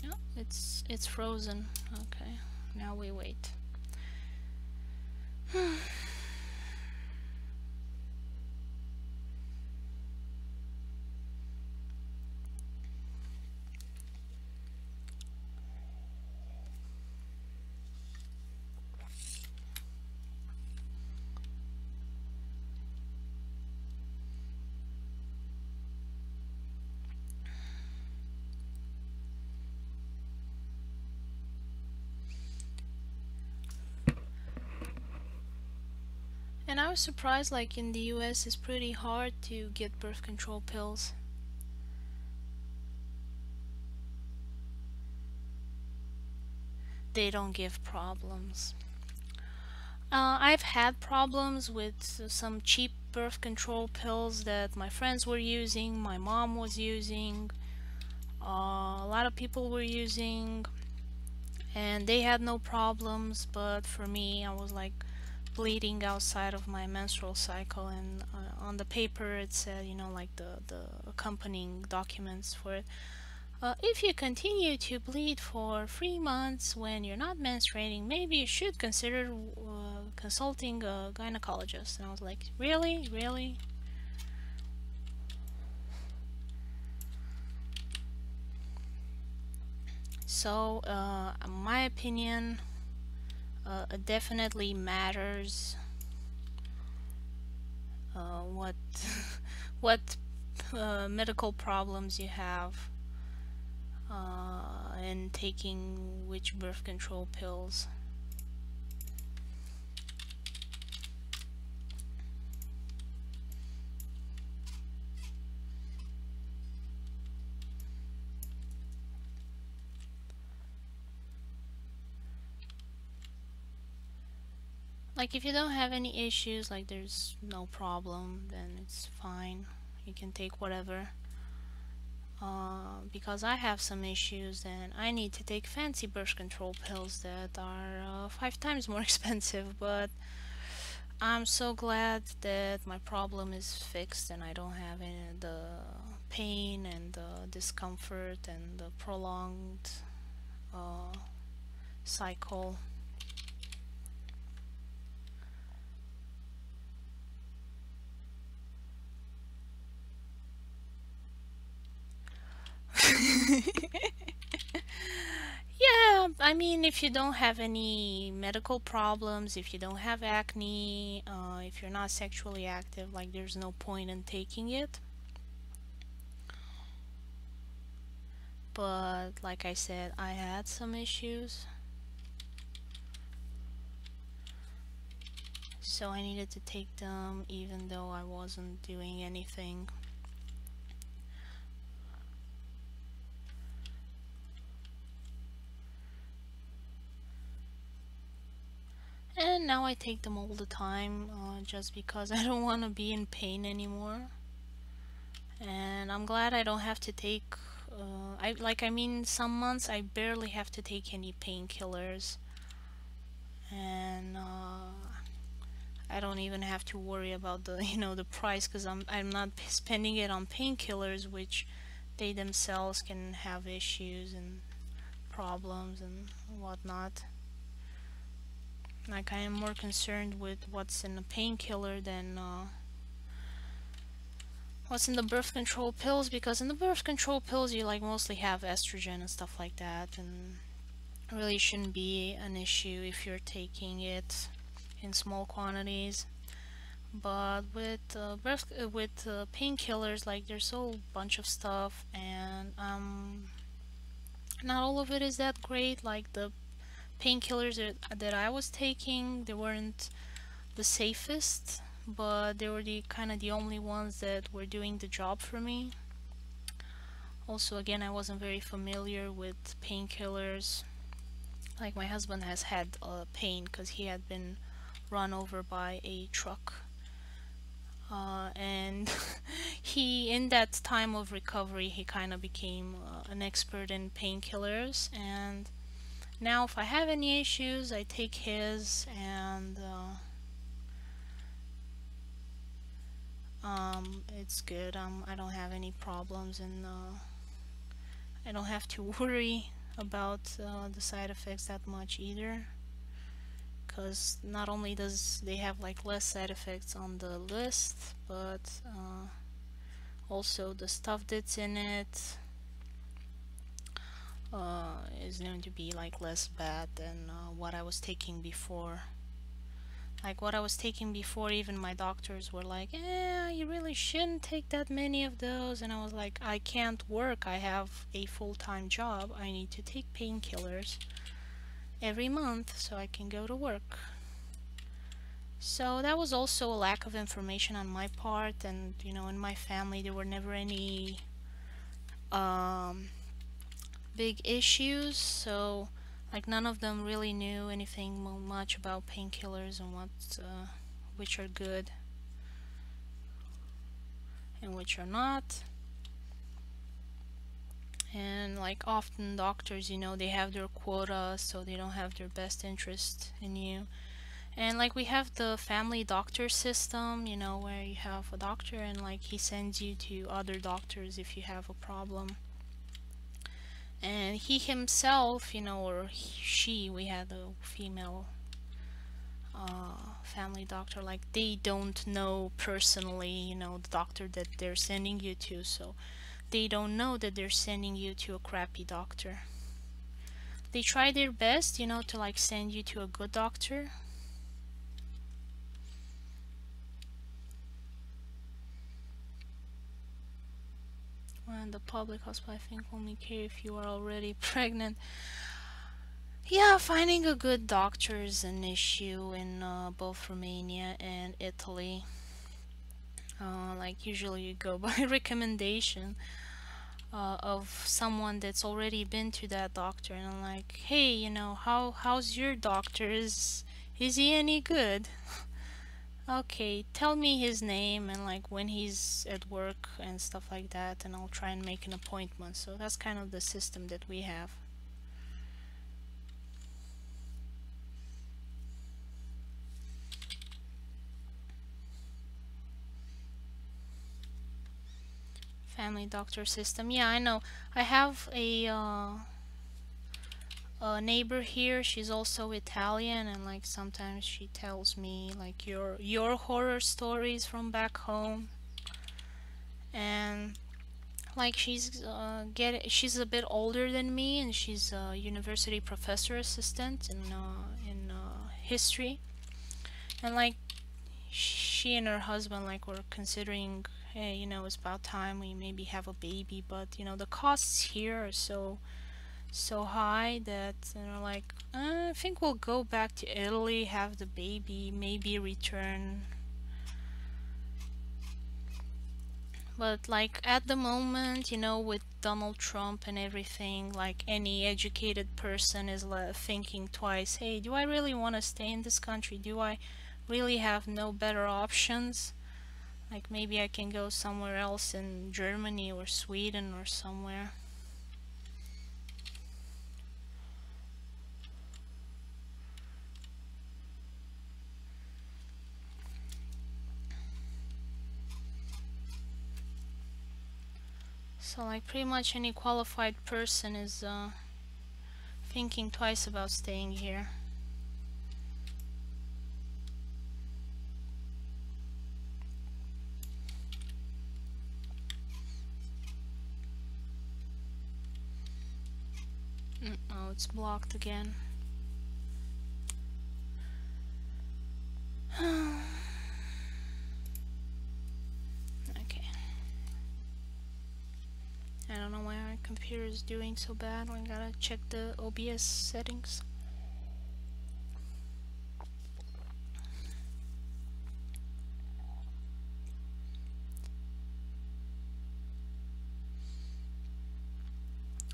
Oh, it's frozen. Okay, now we wait. And I was surprised, like in the US, it's pretty hard to get birth control pills. They don't give problems. I've had problems with some cheap birth control pills that my friends were using, my mom was using, a lot of people were using, and they had no problems. But for me, I was like bleeding outside of my menstrual cycle, and on the paper it said, you know, like the accompanying documents for it, if you continue to bleed for 3 months when you're not menstruating, maybe you should consider consulting a gynecologist. And I was like, really? Really? So, in my opinion, it definitely matters what what medical problems you have and taking which birth control pills. Like, if you don't have any issues, like there's no problem, then it's fine. You can take whatever. Because I have some issues, then I need to take fancy birth control pills that are 5 times more expensive. But I'm so glad that my problem is fixed and I don't have any the pain and the discomfort and the prolonged cycle. Yeah, I mean, if you don't have any medical problems, if you don't have acne, if you're not sexually active, like there's no point in taking it. But like I said, I had some issues, so I needed to take them even though I wasn't doing anything. And now I take them all the time, just because I don't want to be in pain anymore. And I'm glad I don't have to take, I mean, some months I barely have to take any painkillers. And I don't even have to worry about the, you know, the price, because I'm not spending it on painkillers, which they themselves can have issues and problems and whatnot. Like, I am more concerned with what's in a painkiller than what's in the birth control pills, because in the birth control pills you like mostly have estrogen and stuff like that, and really shouldn't be an issue if you're taking it in small quantities. But with painkillers, like there's a whole bunch of stuff, and I'm not all of it is that great. Like the painkillers that I was taking, they weren't the safest, but they were the kind of the only ones that were doing the job for me. Also, again, I wasn't very familiar with painkillers. Like my husband has had pain because he had been run over by a truck. And he, in that time of recovery, he kind of became an expert in painkillers. And now, if I have any issues, I take his, and it's good. I don't have any problems, and I don't have to worry about the side effects that much either. Because not only does they have like less side effects on the list, but also the stuff that's in it is going to be like less bad than what I was taking before. Like what I was taking before, even my doctors were like, you really shouldn't take that many of those. And I was like, I can't work. I have a full-time job. I need to take painkillers every month so I can go to work. So that was also a lack of information on my part, and you know, in my family there were never any big issues, so like none of them really knew anything much about painkillers and what which are good and which are not. And like often doctors, you know, they have their quota, so they don't have their best interest in you. And like we have the family doctor system, you know, where you have a doctor and like he sends you to other doctors if you have a problem. And he himself, you know, or she, we had a female family doctor, like they don't know personally, you know, the doctor that they're sending you to, so they don't know that they're sending you to a crappy doctor. They try their best, you know, to like send you to a good doctor. And the public hospital, I think, only care if you are already pregnant. Yeah, finding a good doctor is an issue in both Romania and Italy. Like usually you go by recommendation of someone that's already been to that doctor, and I'm like, hey, you know, how's your doctor? Is he any good? Okay, tell me his name and like when he's at work and stuff like that, and I'll try and make an appointment. So that's kind of the system that we have. Family doctor system. Yeah, I know. I have a neighbor here. She's also Italian, and like sometimes she tells me like your horror stories from back home. And like she's a bit older than me, and she's a university professor assistant in history. And like she and her husband like were considering, hey, you know, it's about time we maybe have a baby, but you know the costs here are so high that, you know, like I think we'll go back to Italy, have the baby, maybe return. But like at the moment, you know, with Donald Trump and everything, like any educated person is thinking twice, hey, do I really want to stay in this country? Do I really have no better options? Like maybe I can go somewhere else in Germany or Sweden or somewhere. So like pretty much any qualified person is thinking twice about staying here. Oh, it's blocked again. Okay. I don't know why I computer is doing so bad. I gotta check the OBS settings.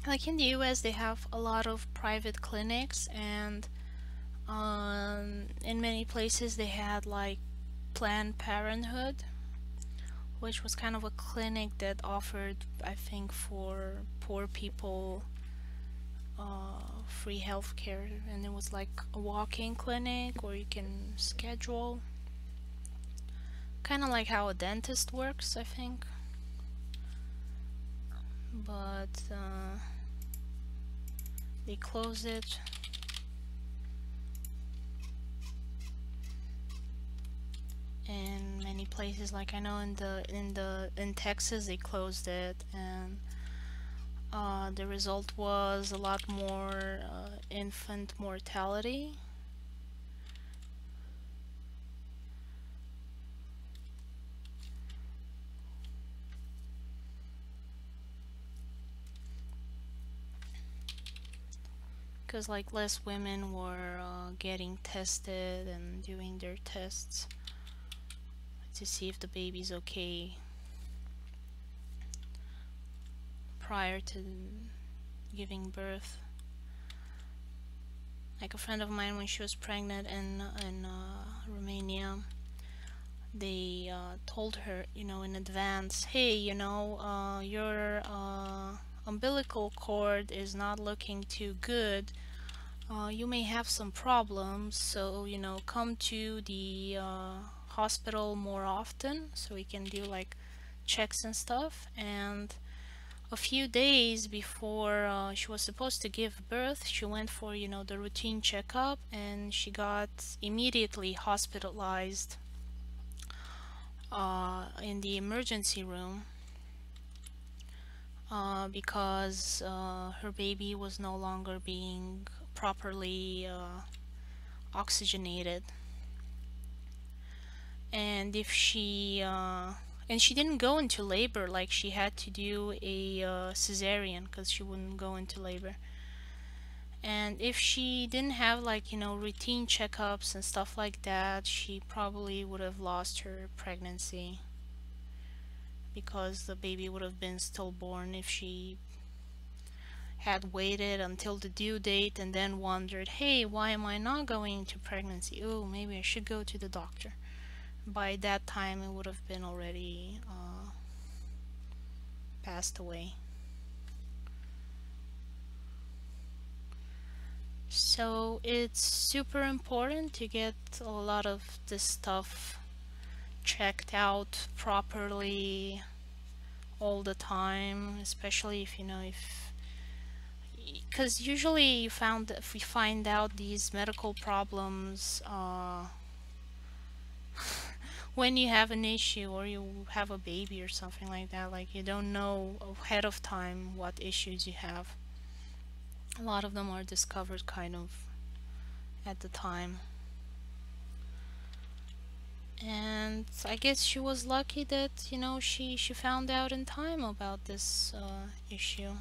Like in the US, they have a lot of private clinics, and in many places they had like Planned Parenthood, which was kind of a clinic that offered, I think, for poor people free healthcare, and it was like a walk-in clinic where you can schedule, kind of like how a dentist works, I think. But they closed it. In many places, like I know in Texas they closed it, and the result was a lot more infant mortality. Because like less women were getting tested and doing their tests to see if the baby's okay prior to giving birth. Like a friend of mine, when she was pregnant in Romania, they told her, in advance, hey, your umbilical cord is not looking too good. You may have some problems, so come to the hospital more often so we can do like checks and stuff. And a few days before she was supposed to give birth, she went for the routine checkup, and she got immediately hospitalized in the emergency room because her baby was no longer being properly oxygenated. And if she and she didn't go into labor, like she had to do a cesarean because she wouldn't go into labor. And if she didn't have like routine checkups and stuff like that, she probably would have lost her pregnancy, because the baby would have been stillborn if she had waited until the due date and then wondered, hey, why am I not going into pregnancy? Oh, maybe I should go to the doctor. By that time it would have been already passed away. So it's super important to get a lot of this stuff checked out properly all the time, especially if because usually if we find out these medical problems when you have an issue or you have a baby or something like that, like you don't know ahead of time what issues you have. A lot of them are discovered kind of at the time. And I guess she was lucky that she found out in time about this issue.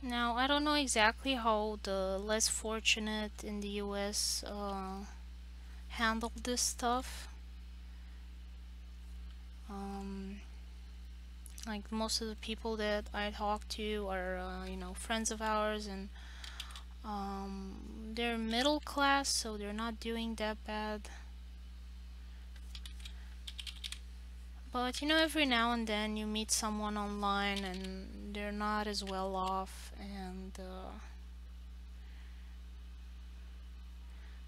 Now, I don't know exactly how the less fortunate in the US handle this stuff. Um, like most of the people that I talk to are, friends of ours, and they're middle class, so they're not doing that bad. But you know, every now and then you meet someone online and they're not as well off, and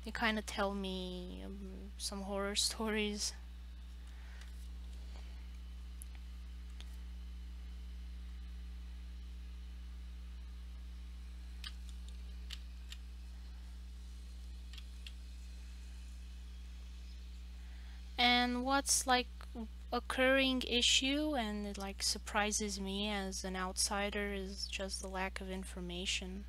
they kind of tell me some horror stories. And what's like occurring issue, and it like surprises me as an outsider, is just the lack of information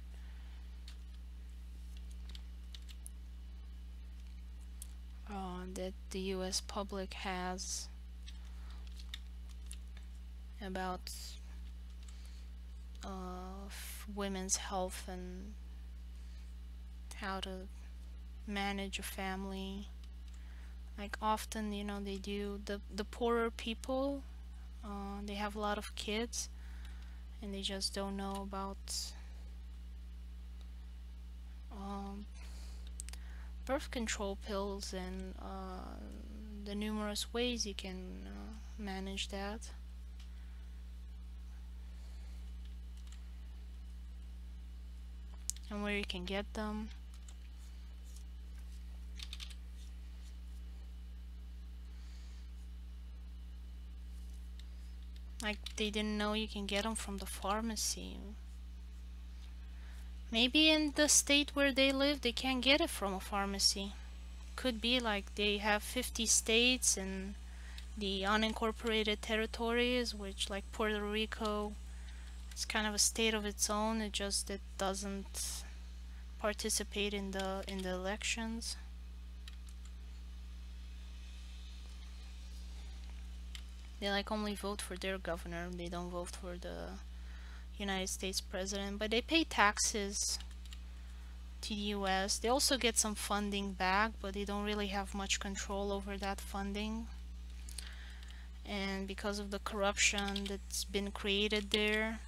that the US public has about women's health and how to manage a family. Like often, you know, they do the poorer people, they have a lot of kids and they just don't know about um, birth control pills and the numerous ways you can manage that. And where you can get them. Like they didn't know you can get them from the pharmacy. Maybe in the state where they live they can't get it from a pharmacy. Could be like they have 50 states and the unincorporated territories, which like Puerto Rico, it's kind of a state of its own. It doesn't participate in the elections. They like only vote for their governor. They don't vote for the United States president, but they pay taxes to the US. They also get some funding back, but they don't really have much control over that funding. And because of the corruption that's been created there,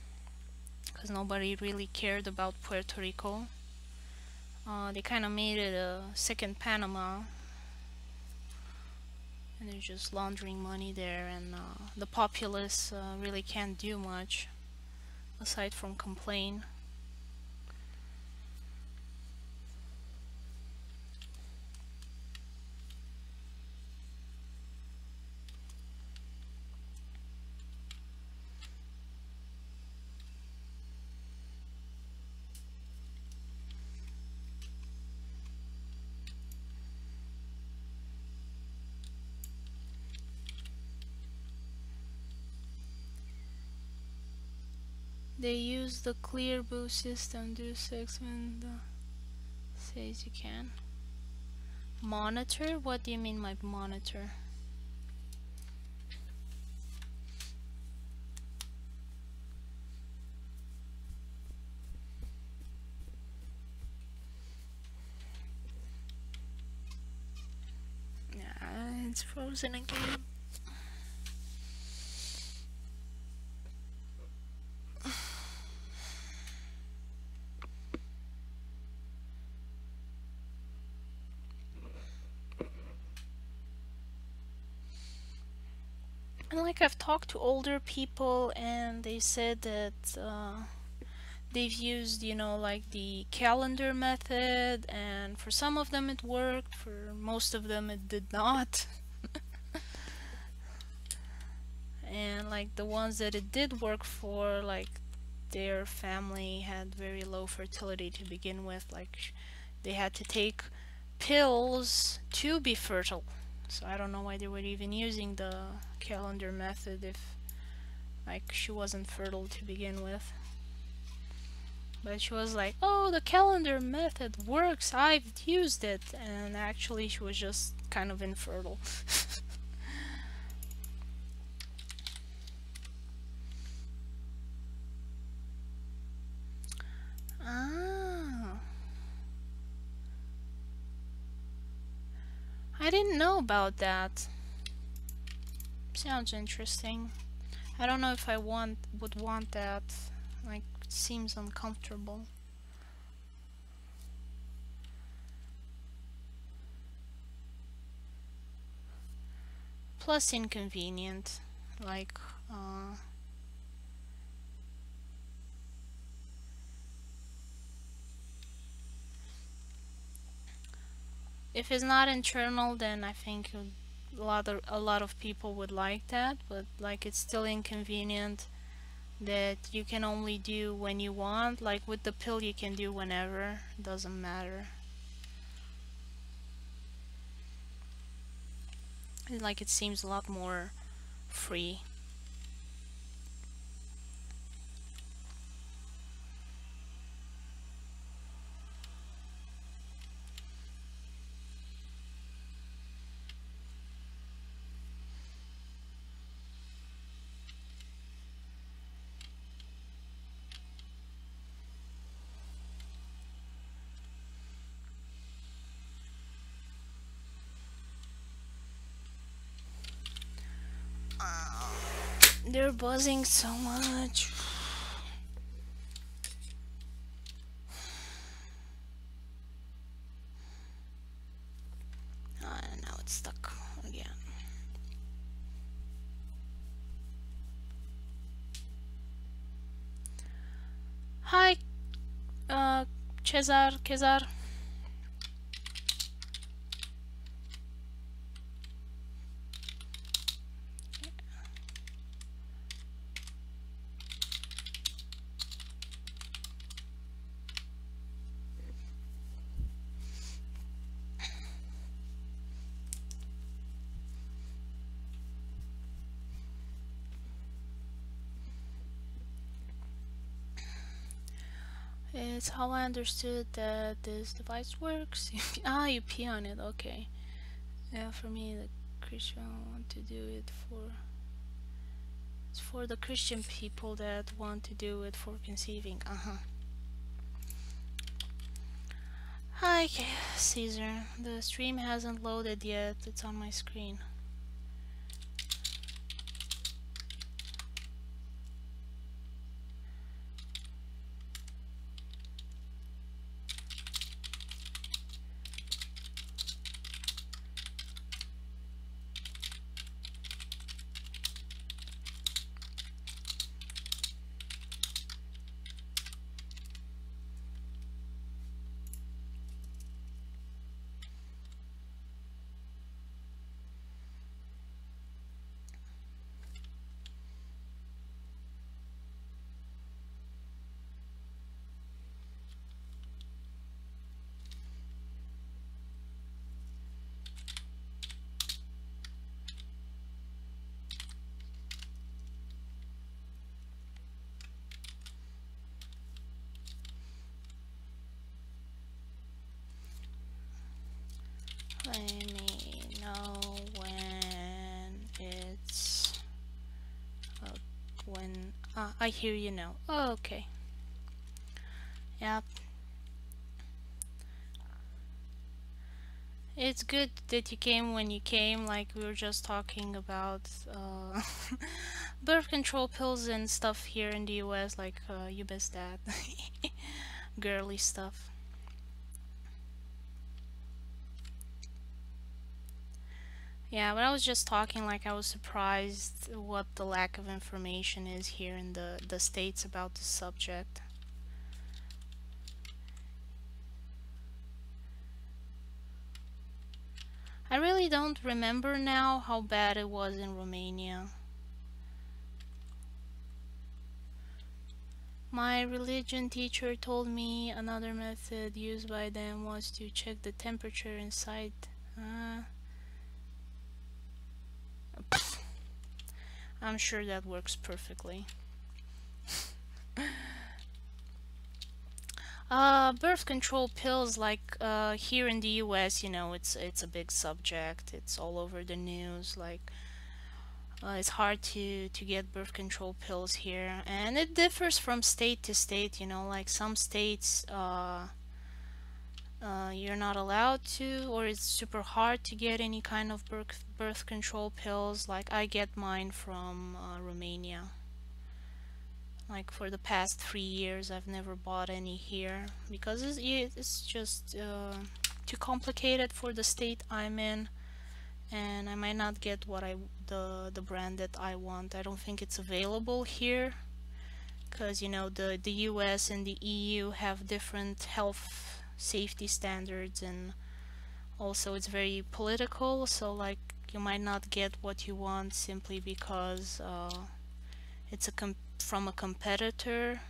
because nobody really cared about Puerto Rico, they kind of made it a second Panama, and they're just laundering money there, and the populace really can't do much aside from complain. They use the clear boost system, do 6 when says you can. Monitor? What do you mean by monitor? Yeah, it's frozen again. And like I've talked to older people and they said that they've used, you know, like the calendar method, and for some of them it worked, for most of them it did not. And like the ones that it did work for, like their family had very low fertility to begin with. Like they had to take pills to be fertile. So I don't know why they were even using the calendar method if like she wasn't fertile to begin with. But she was like, oh, the calendar method works, I've used it. And actually she was just kind of infertile. Ah, I didn't know about that. Sounds interesting. I don't know if I would want that. Like, it seems uncomfortable. plus inconvenient. Like, if it's not internal, then I think a lot of people would like that, but like it's still inconvenient that you can only do when you want. Like with the pill, you can do whenever, doesn't matter. Like it seems a lot more free. They're buzzing so much. Now it's stuck again. Hi, Cesar. It's how I understood that this device works. You pee on it, okay. Yeah, for me, the Christian want to do it for. It's for the Christian people that want to do it for conceiving. Hi, Caesar. The stream hasn't loaded yet. It's on my screen. Let me know when it's when I hear you now. Oh, okay. Yep. It's good that you came when you came. Like we were just talking about birth control pills and stuff here in the US. Like you missed that girly stuff. Yeah, but I was just talking like I was surprised what the lack of information is here in the States about this subject. I really don't remember now how bad it was in Romania. My religion teacher told me another method used by them was to check the temperature inside. I'm sure that works perfectly. Birth control pills, like here in the US, it's a big subject. It's all over the news. Like it's hard to get birth control pills here, and it differs from state to state. Like some states, you're not allowed to, or it's super hard to get any kind of birth control pills. Like I get mine from Romania. Like for the past 3 years, I've never bought any here because it's just too complicated for the state I'm in, and I might not get the brand that I want. I don't think it's available here because, you know, the US and the EU have different health safety standards, and also it's very political, so like you might not get what you want simply because it's from a competitor.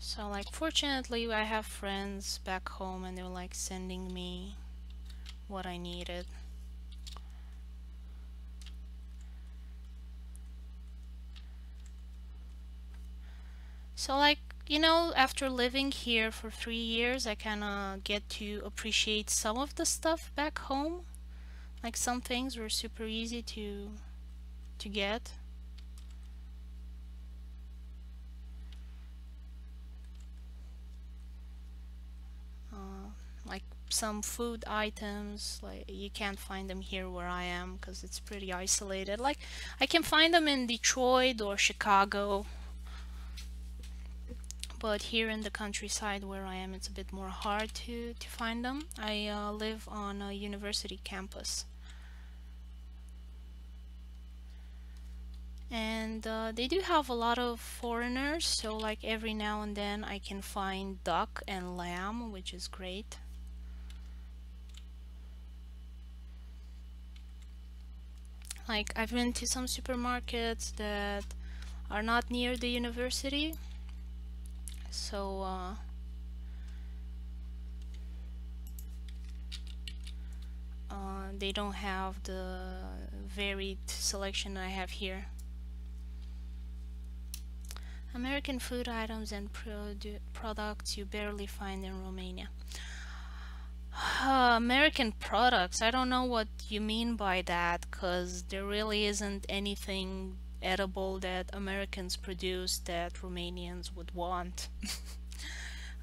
So like fortunately I have friends back home and they're like sending me what I needed. So like, you know, after living here for 3 years, I kind of get to appreciate some of the stuff back home. Like some things were super easy to get. Like some food items, like you can't find them here where I am because it's pretty isolated. Like I can find them in Detroit or Chicago, but here in the countryside where I am, it's a bit more hard to find them. I live on a university campus, and they do have a lot of foreigners, so like every now and then I can find duck and lamb, which is great. Like I've been to some supermarkets that are not near the university, so they don't have the varied selection I have here. American food items and products you barely find in Romania. American products, I don't know what you mean by that, because there really isn't anything edible that Americans produce that Romanians would want.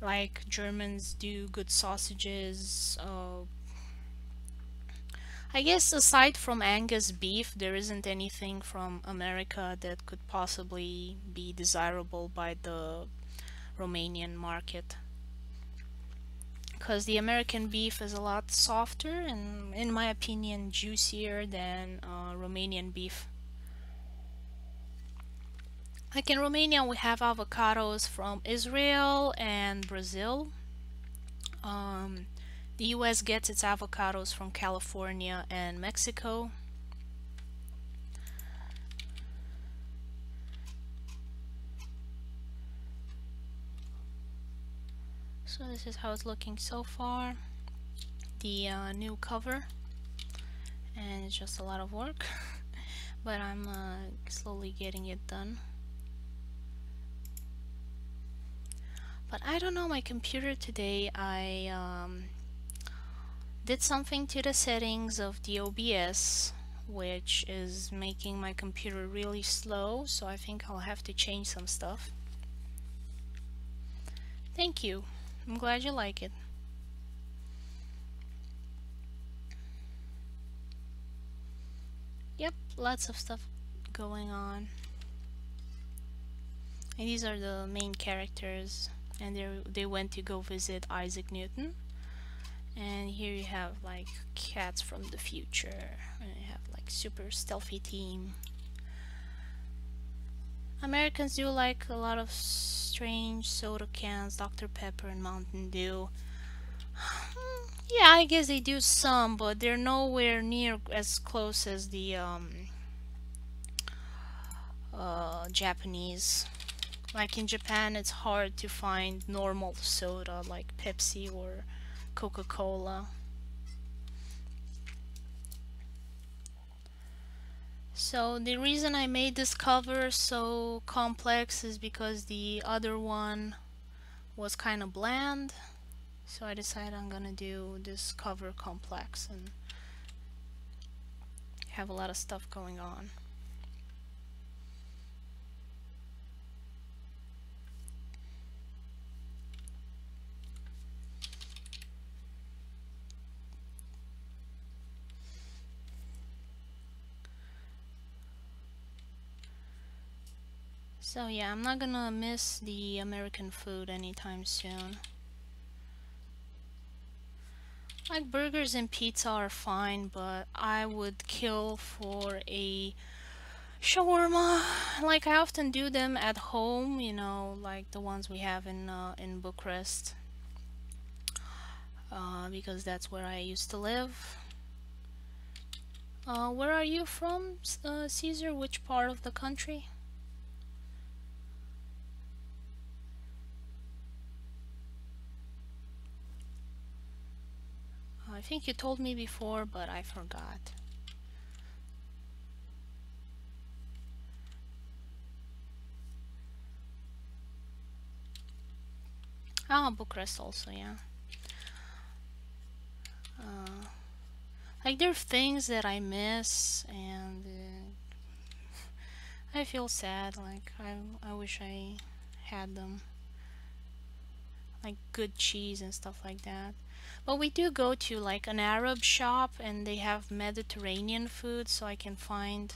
Like Germans do good sausages. I guess aside from Angus beef, there isn't anything from America that could possibly be desirable by the Romanian market. Because the American beef is a lot softer and, in my opinion, juicier than Romanian beef. Like in Romania, we have avocados from Israel and Brazil. Um, the US gets its avocados from California and Mexico. So this is how it's looking so far. The new cover, and it's just a lot of work, but I'm slowly getting it done. But I don't know, my computer today, I did something to the settings of the OBS, which is making my computer really slow, so I think I'll have to change some stuff. Thank you. I'm glad you like it. Yep, lots of stuff going on. And these are the main characters, and they went to go visit Isaac Newton. And here you have like cats from the future, and you have like super stealthy team. Americans do like a lot of strange soda cans, Dr. Pepper and Mountain Dew. Yeah, I guess they do some, but they're nowhere near as close as the Japanese. Like in Japan, it's hard to find normal soda like Pepsi or Coca-Cola. So the reason I made this cover so complex is because the other one was kind of bland. So I decided I'm gonna do this cover complex and have a lot of stuff going on. So yeah, I'm not gonna miss the American food anytime soon. Like burgers and pizza are fine, but I would kill for a shawarma. Like I often do them at home, you know, like the ones we have in Bucharest, because that's where I used to live. Where are you from, Caesar? Which part of the country? I think you told me before, but I forgot. Ah, Bucharest also, yeah. Uh, like there are things that I miss, and I feel sad. Like I wish I had them, like good cheese and stuff like that. But we do go to like an Arab shop, and they have Mediterranean food, so I can find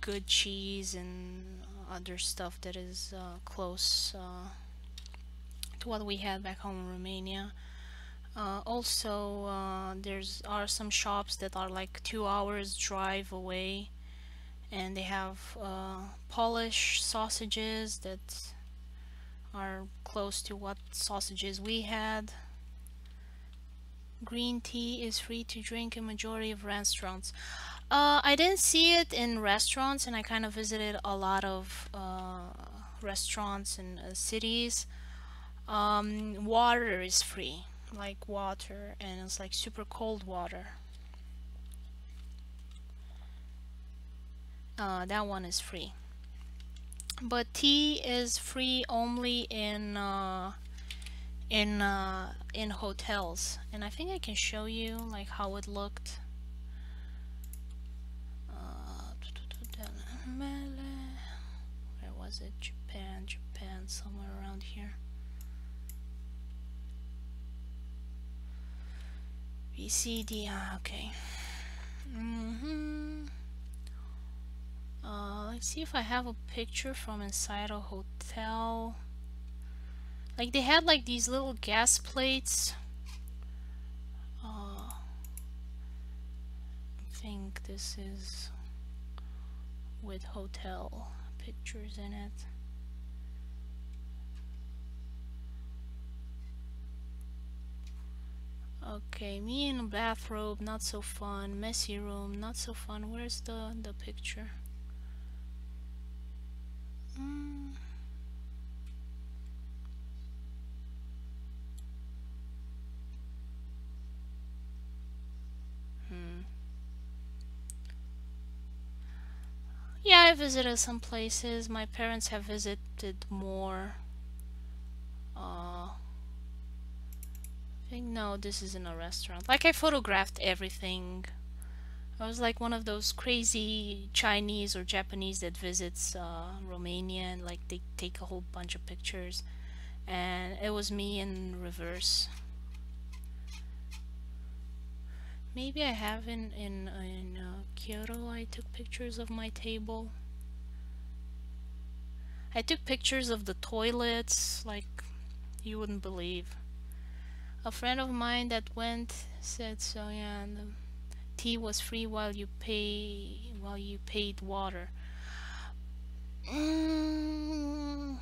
good cheese and other stuff that is close to what we had back home in Romania. Also, there's are some shops that are like 2 hours drive away, and they have Polish sausages that are close to what sausages we had. Green tea is free to drink in majority of restaurants. I didn't see it in restaurants, and I kind of visited a lot of restaurants in cities. Water is free, like water, and it's like super cold water. That one is free. But tea is free only in hotels, and I think I can show you like how it looked. Where was it? Japan, somewhere around here. BCD, okay. Let's see if I have a picture from inside a hotel. Like they had like these little gas plates. I think this is with hotel pictures in it. Okay, me in a bathrobe, not so fun. Messy room, not so fun. Where's the picture? Mm. Hmm. Yeah, I visited some places. My parents have visited more. I think no, this isn't a restaurant. Like I photographed everything. I was like one of those crazy Chinese or Japanese that visits Romania, and like they take a whole bunch of pictures. And it was me in reverse. Maybe I have in Kyoto. I took pictures of my table. I took pictures of the toilets, like you wouldn't believe. A friend of mine that went said so. Yeah, and the tea was free while you paid water. Mm,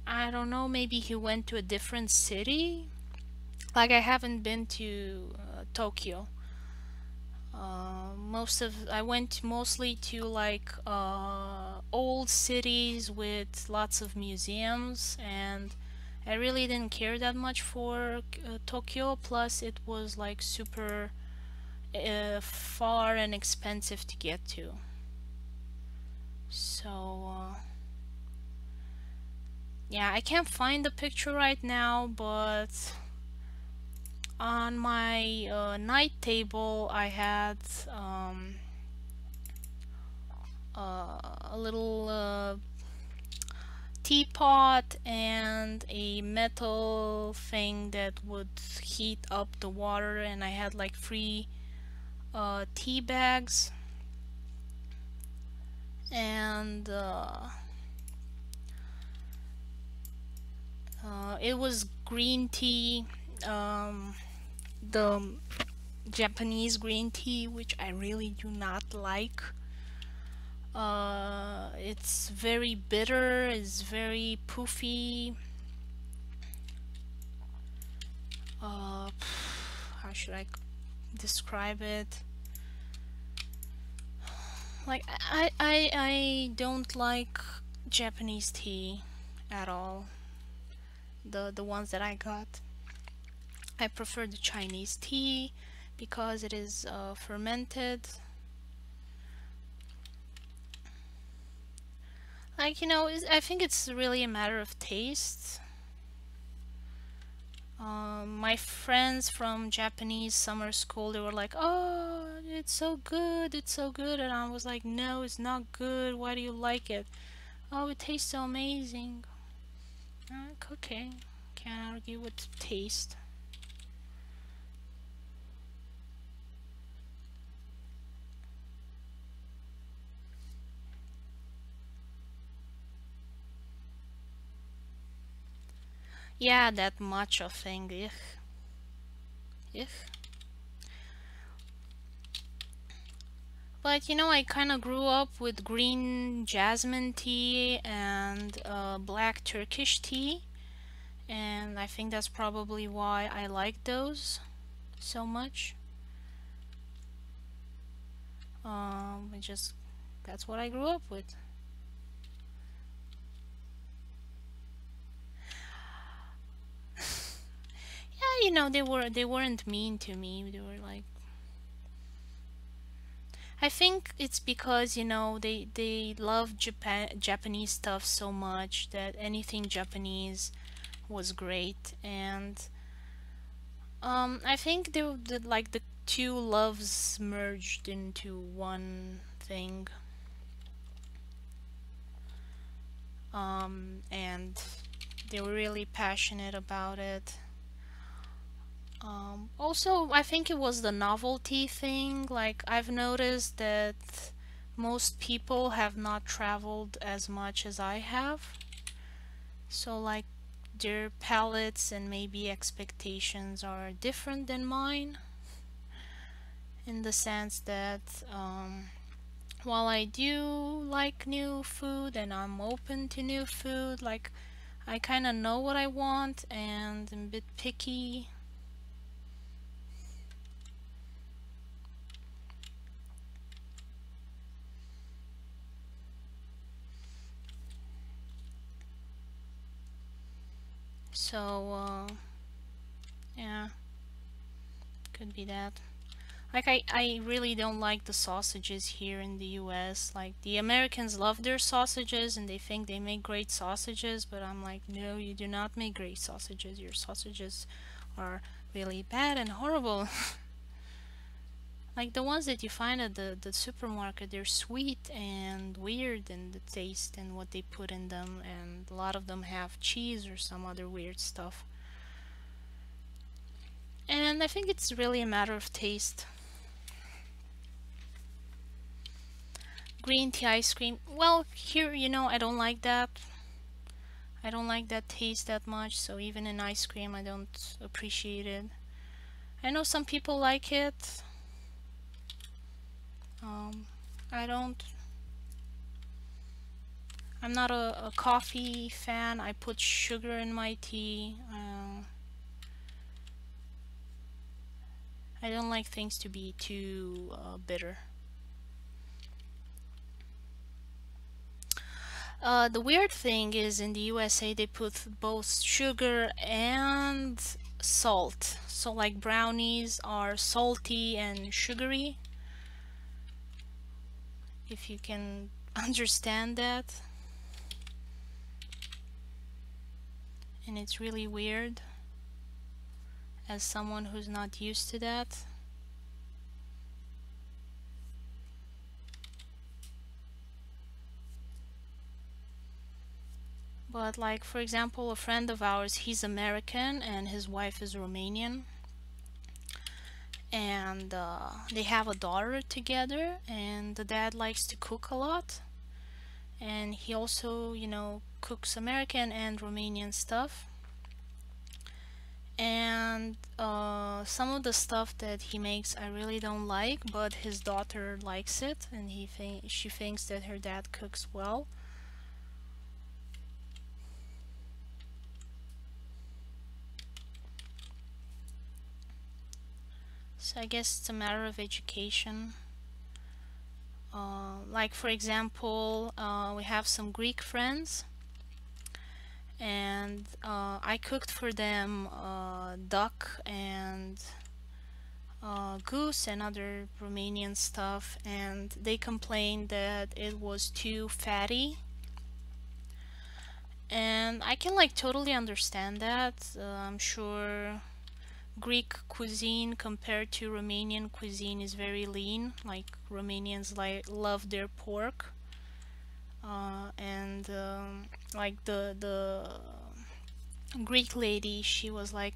I don't know. Maybe he went to a different city. Like I haven't been to Tokyo. I went mostly to like old cities with lots of museums, and I really didn't care that much for Tokyo. Plus, it was like super far and expensive to get to. So yeah, I can't find the picture right now, but on my night table I had a little teapot and a metal thing that would heat up the water, and I had like free tea bags, and it was green tea. the Japanese green tea, which I really do not like. It's very bitter, it's very poofy. How should I describe it? Like I don't like Japanese tea at all. The ones that I got. I prefer the Chinese tea because it is fermented. Like, I think it's really a matter of taste. My friends from Japanese summer school, they were like, "Oh, it's so good, it's so good," and I was like, "No, it's not good. Why do you like it?" "Oh, it tastes so amazing." I'm like, okay, can't argue with taste. Yeah, that matcha thing, ugh, ugh. But I kind of grew up with green jasmine tea and black Turkish tea, and I think that's probably why I like those so much. It just That's what I grew up with. Yeah, they weren't mean to me. They were like, I think it's because they love Japanese stuff so much that anything Japanese was great, and I think like the two loves merged into one thing, and they were really passionate about it. Also, I think it was the novelty thing. Like, I've noticed that most people have not traveled as much as I have. So, like, their palettes and maybe expectations are different than mine, in the sense that while I do like new food and I'm open to new food, like, I kind of know what I want and I'm a bit picky. So, yeah, could be that. Like, I really don't like the sausages here in the US. Like, the Americans love their sausages and they think they make great sausages, but I'm like, no, you do not make great sausages. Your sausages are really bad and horrible. Like, the ones that you find at the supermarket, they're sweet and weird in the taste and what they put in them, and a lot of them have cheese or some other weird stuff. And I think it's really a matter of taste. Green tea ice cream. Well, here, I don't like that. I don't like that taste that much, so even in ice cream, I don't appreciate it. I know some people like it. Um, I don't. I'm not a coffee fan. I put sugar in my tea. I don't like things to be too bitter. The weird thing is in the USA they put both sugar and salt. So like brownies are salty and sugary, if you can understand that. And it's really weird as someone who's not used to that. But like, for example, a friend of ours, he's American and his wife is Romanian, and they have a daughter together, and the dad likes to cook a lot, and he also cooks American and Romanian stuff. And some of the stuff that he makes I really don't like, but his daughter likes it, and she thinks that her dad cooks well. So I guess it's a matter of education. Like for example, we have some Greek friends, and I cooked for them duck and goose and other Romanian stuff, and they complained that it was too fatty. And I can like totally understand that. I'm sure Greek cuisine compared to Romanian cuisine is very lean. Like Romanians like love their pork, and like the Greek lady, she was like,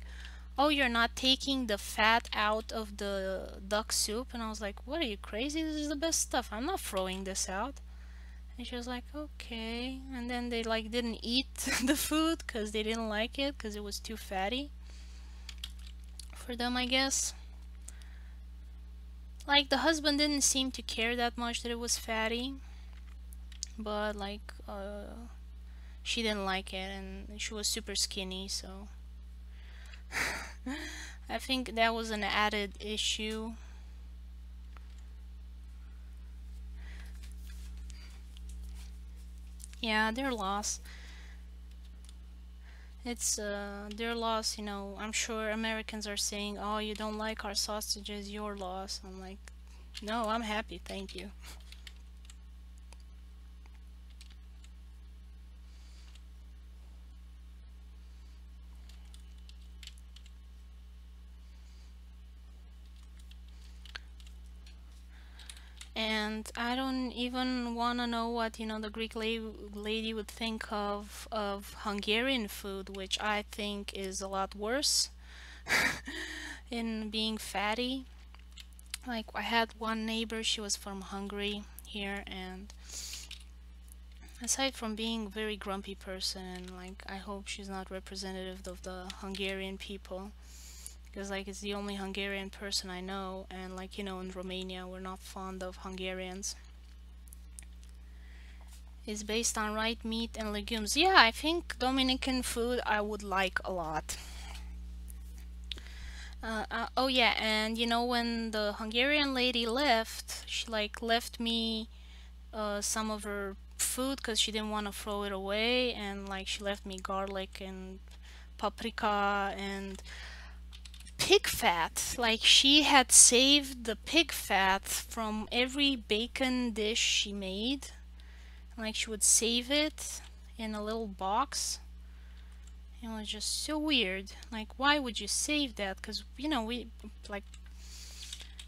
"Oh, you're not taking the fat out of the duck soup?" And I was like, "What, are you crazy? This is the best stuff. I'm not throwing this out." And she was like, "Okay." And then they like didn't eat the food because they didn't like it because it was too fatty for them, I guess. Like the husband didn't seem to care that much that it was fatty, but like she didn't like it, and she was super skinny, so I think that was an added issue. Yeah, their loss. It's their loss, you know. I'm sure Americans are saying, "Oh, you don't like our sausages, your loss." I'm like, "No, I'm happy, thank you." And I don't even want to know what, you know, the Greek lady would think of Hungarian food, which I think is a lot worse in being fatty. Like I had one neighbor, she was from Hungary here, and aside from being a very grumpy person, and like I hope she's not representative of the Hungarian people, because like it's the only Hungarian person I know, and like you know in Romania we're not fond of Hungarians. Is based on white meat and legumes. Yeah, I think Dominican food I would like a lot. Oh yeah, and you know when the Hungarian lady left, she like left me some of her food because she didn't want to throw it away, and like she left me garlic and paprika and pig fat. Like she had saved the pig fat from every bacon dish she made. Like she would save it in a little box. It was just so weird. Like, why would you save that? Because, you know, we, like,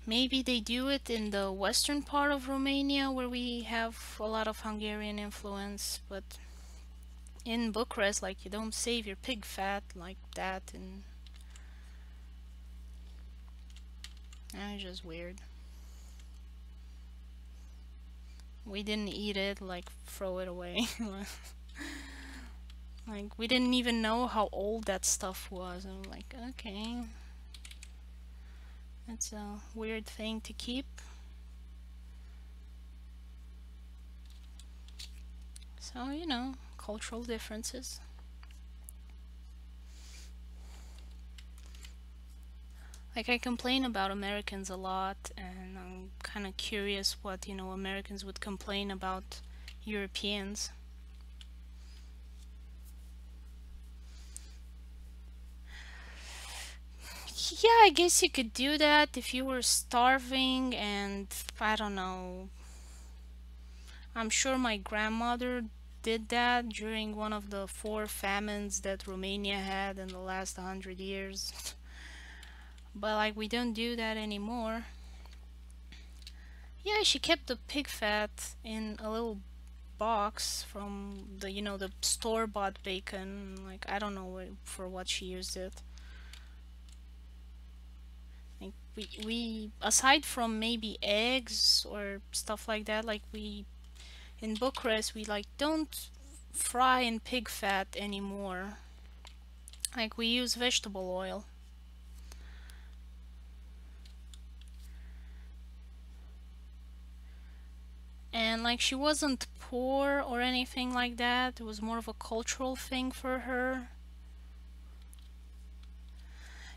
maybe they do it in the western part of Romania where we have a lot of Hungarian influence, but in Bucharest, like, you don't save your pig fat like that, and it's just weird. We didn't eat it, like, throw it away. Like, we didn't even know how old that stuff was. And I'm like, okay, that's a weird thing to keep. So, you know, cultural differences. Like, I complain about Americans a lot, and I'm kind of curious what, you know, Americans would complain about Europeans. Yeah, I guess you could do that if you were starving, and I don't know. I'm sure my grandmother did that during one of the four famines that Romania had in the last 100 years. But like we don't do that anymore. Yeah, she kept the pig fat in a little box from the you know the store-bought bacon. Like I don't know for what she used it. Like we aside from maybe eggs or stuff like that, like we in Bucharest we like don't fry in pig fat anymore. Like we use vegetable oil. And like she wasn't poor or anything like that. It was more of a cultural thing for her.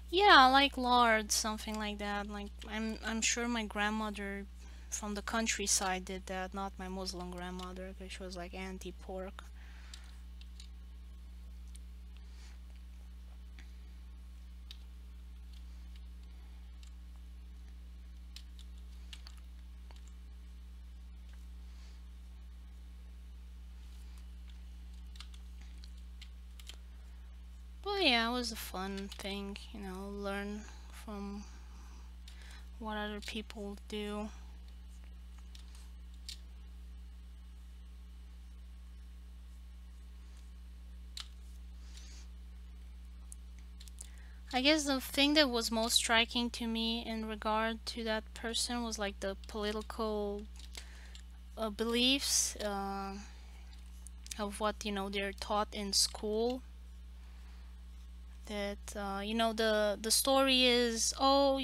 Yeah, like lard, something like that. Like I'm sure my grandmother from the countryside did that, not my Muslim grandmother, because she was like anti-pork. But yeah, it was a fun thing, learn from what other people do. I guess the thing that was most striking to me in regard to that person was like the political beliefs of what they're taught in school. That the story is, oh,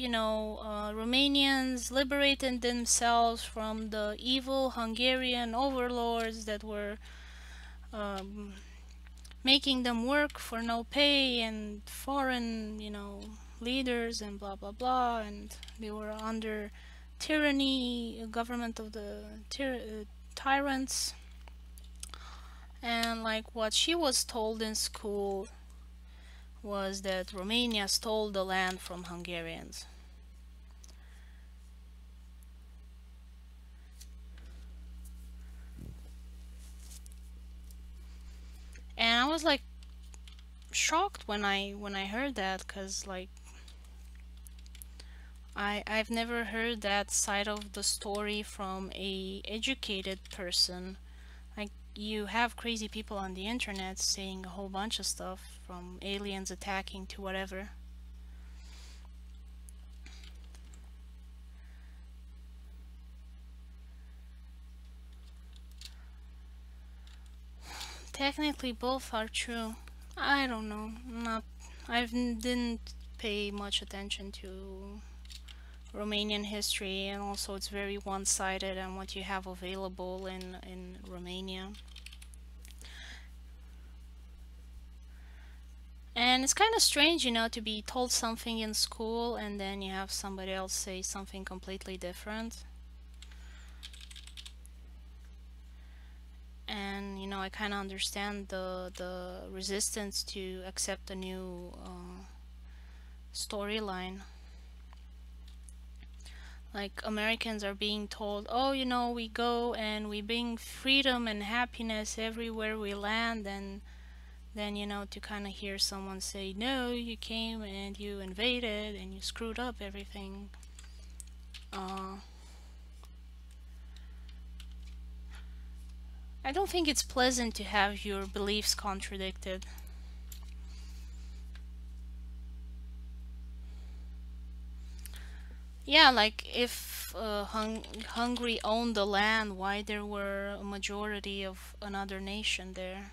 Romanians liberated themselves from the evil Hungarian overlords that were um, making them work for no pay, and foreign leaders and blah blah blah, and they were under tyranny, government of the tyrants. And like what she was told in school was that Romania stole the land from Hungarians. And I was like shocked when I heard that, cuz like I've never heard that side of the story from a educated person. Like you have crazy people on the internet saying a whole bunch of stuff, from aliens attacking to whatever. Technically both are true. I don't know. Not didn't pay much attention to Romanian history, and also it's very one-sided on what you have available in Romania. And it's kind of strange, to be told something in school and then you have somebody else say something completely different. And I kind of understand the resistance to accept a new storyline. Like Americans are being told, oh, we go and we bring freedom and happiness everywhere we land, and then to kind of hear someone say, no, you came and you invaded and you screwed up everything. uh, I don't think it's pleasant to have your beliefs contradicted. Yeah, like if Hungary owned the land, why there were a majority of another nation there?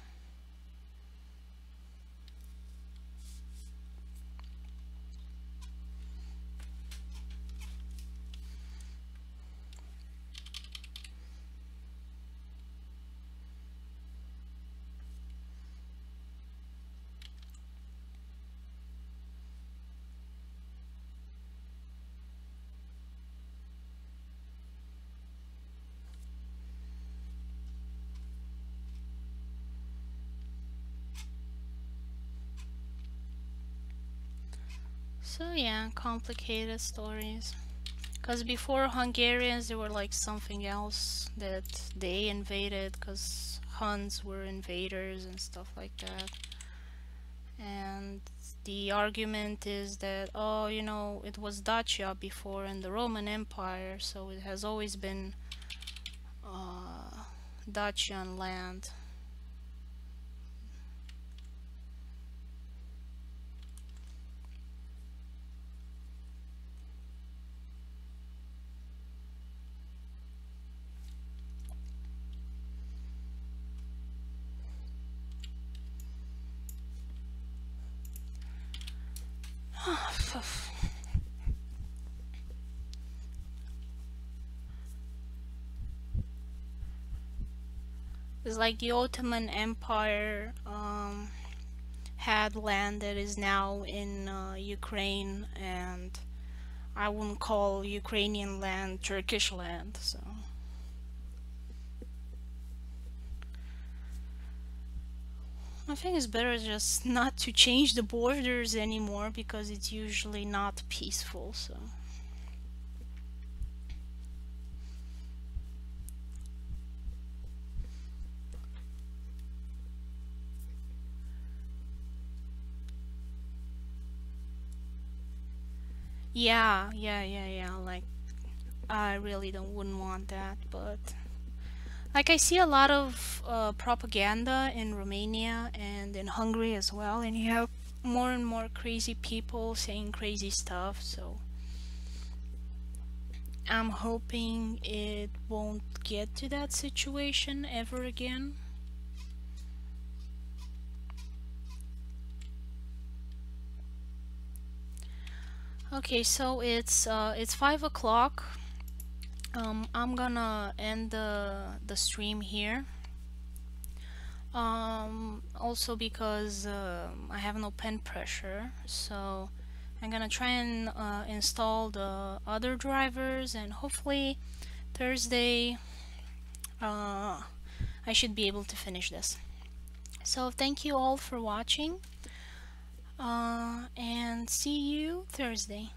So yeah, complicated stories. Because before Hungarians, they were like something else that they invaded, because Huns were invaders and stuff like that. And the argument is that, oh, it was Dacia before in the Roman Empire, so it has always been Dacian land. It's like the Ottoman Empire had land that is now in Ukraine, and I wouldn't call Ukrainian land Turkish land, so. I think it's better just not to change the borders anymore because it's usually not peaceful, so. Yeah, like I really don't wouldn't want that, but like I see a lot of propaganda in Romania and in Hungary as well, and you have more and more crazy people saying crazy stuff, so I'm hoping it won't get to that situation ever again. Okay, so it's 5 o'clock. I'm gonna end the stream here. Also because I have no pen pressure, so I'm gonna try and install the other drivers, and hopefully Thursday I should be able to finish this. So thank you all for watching, and see you Thursday.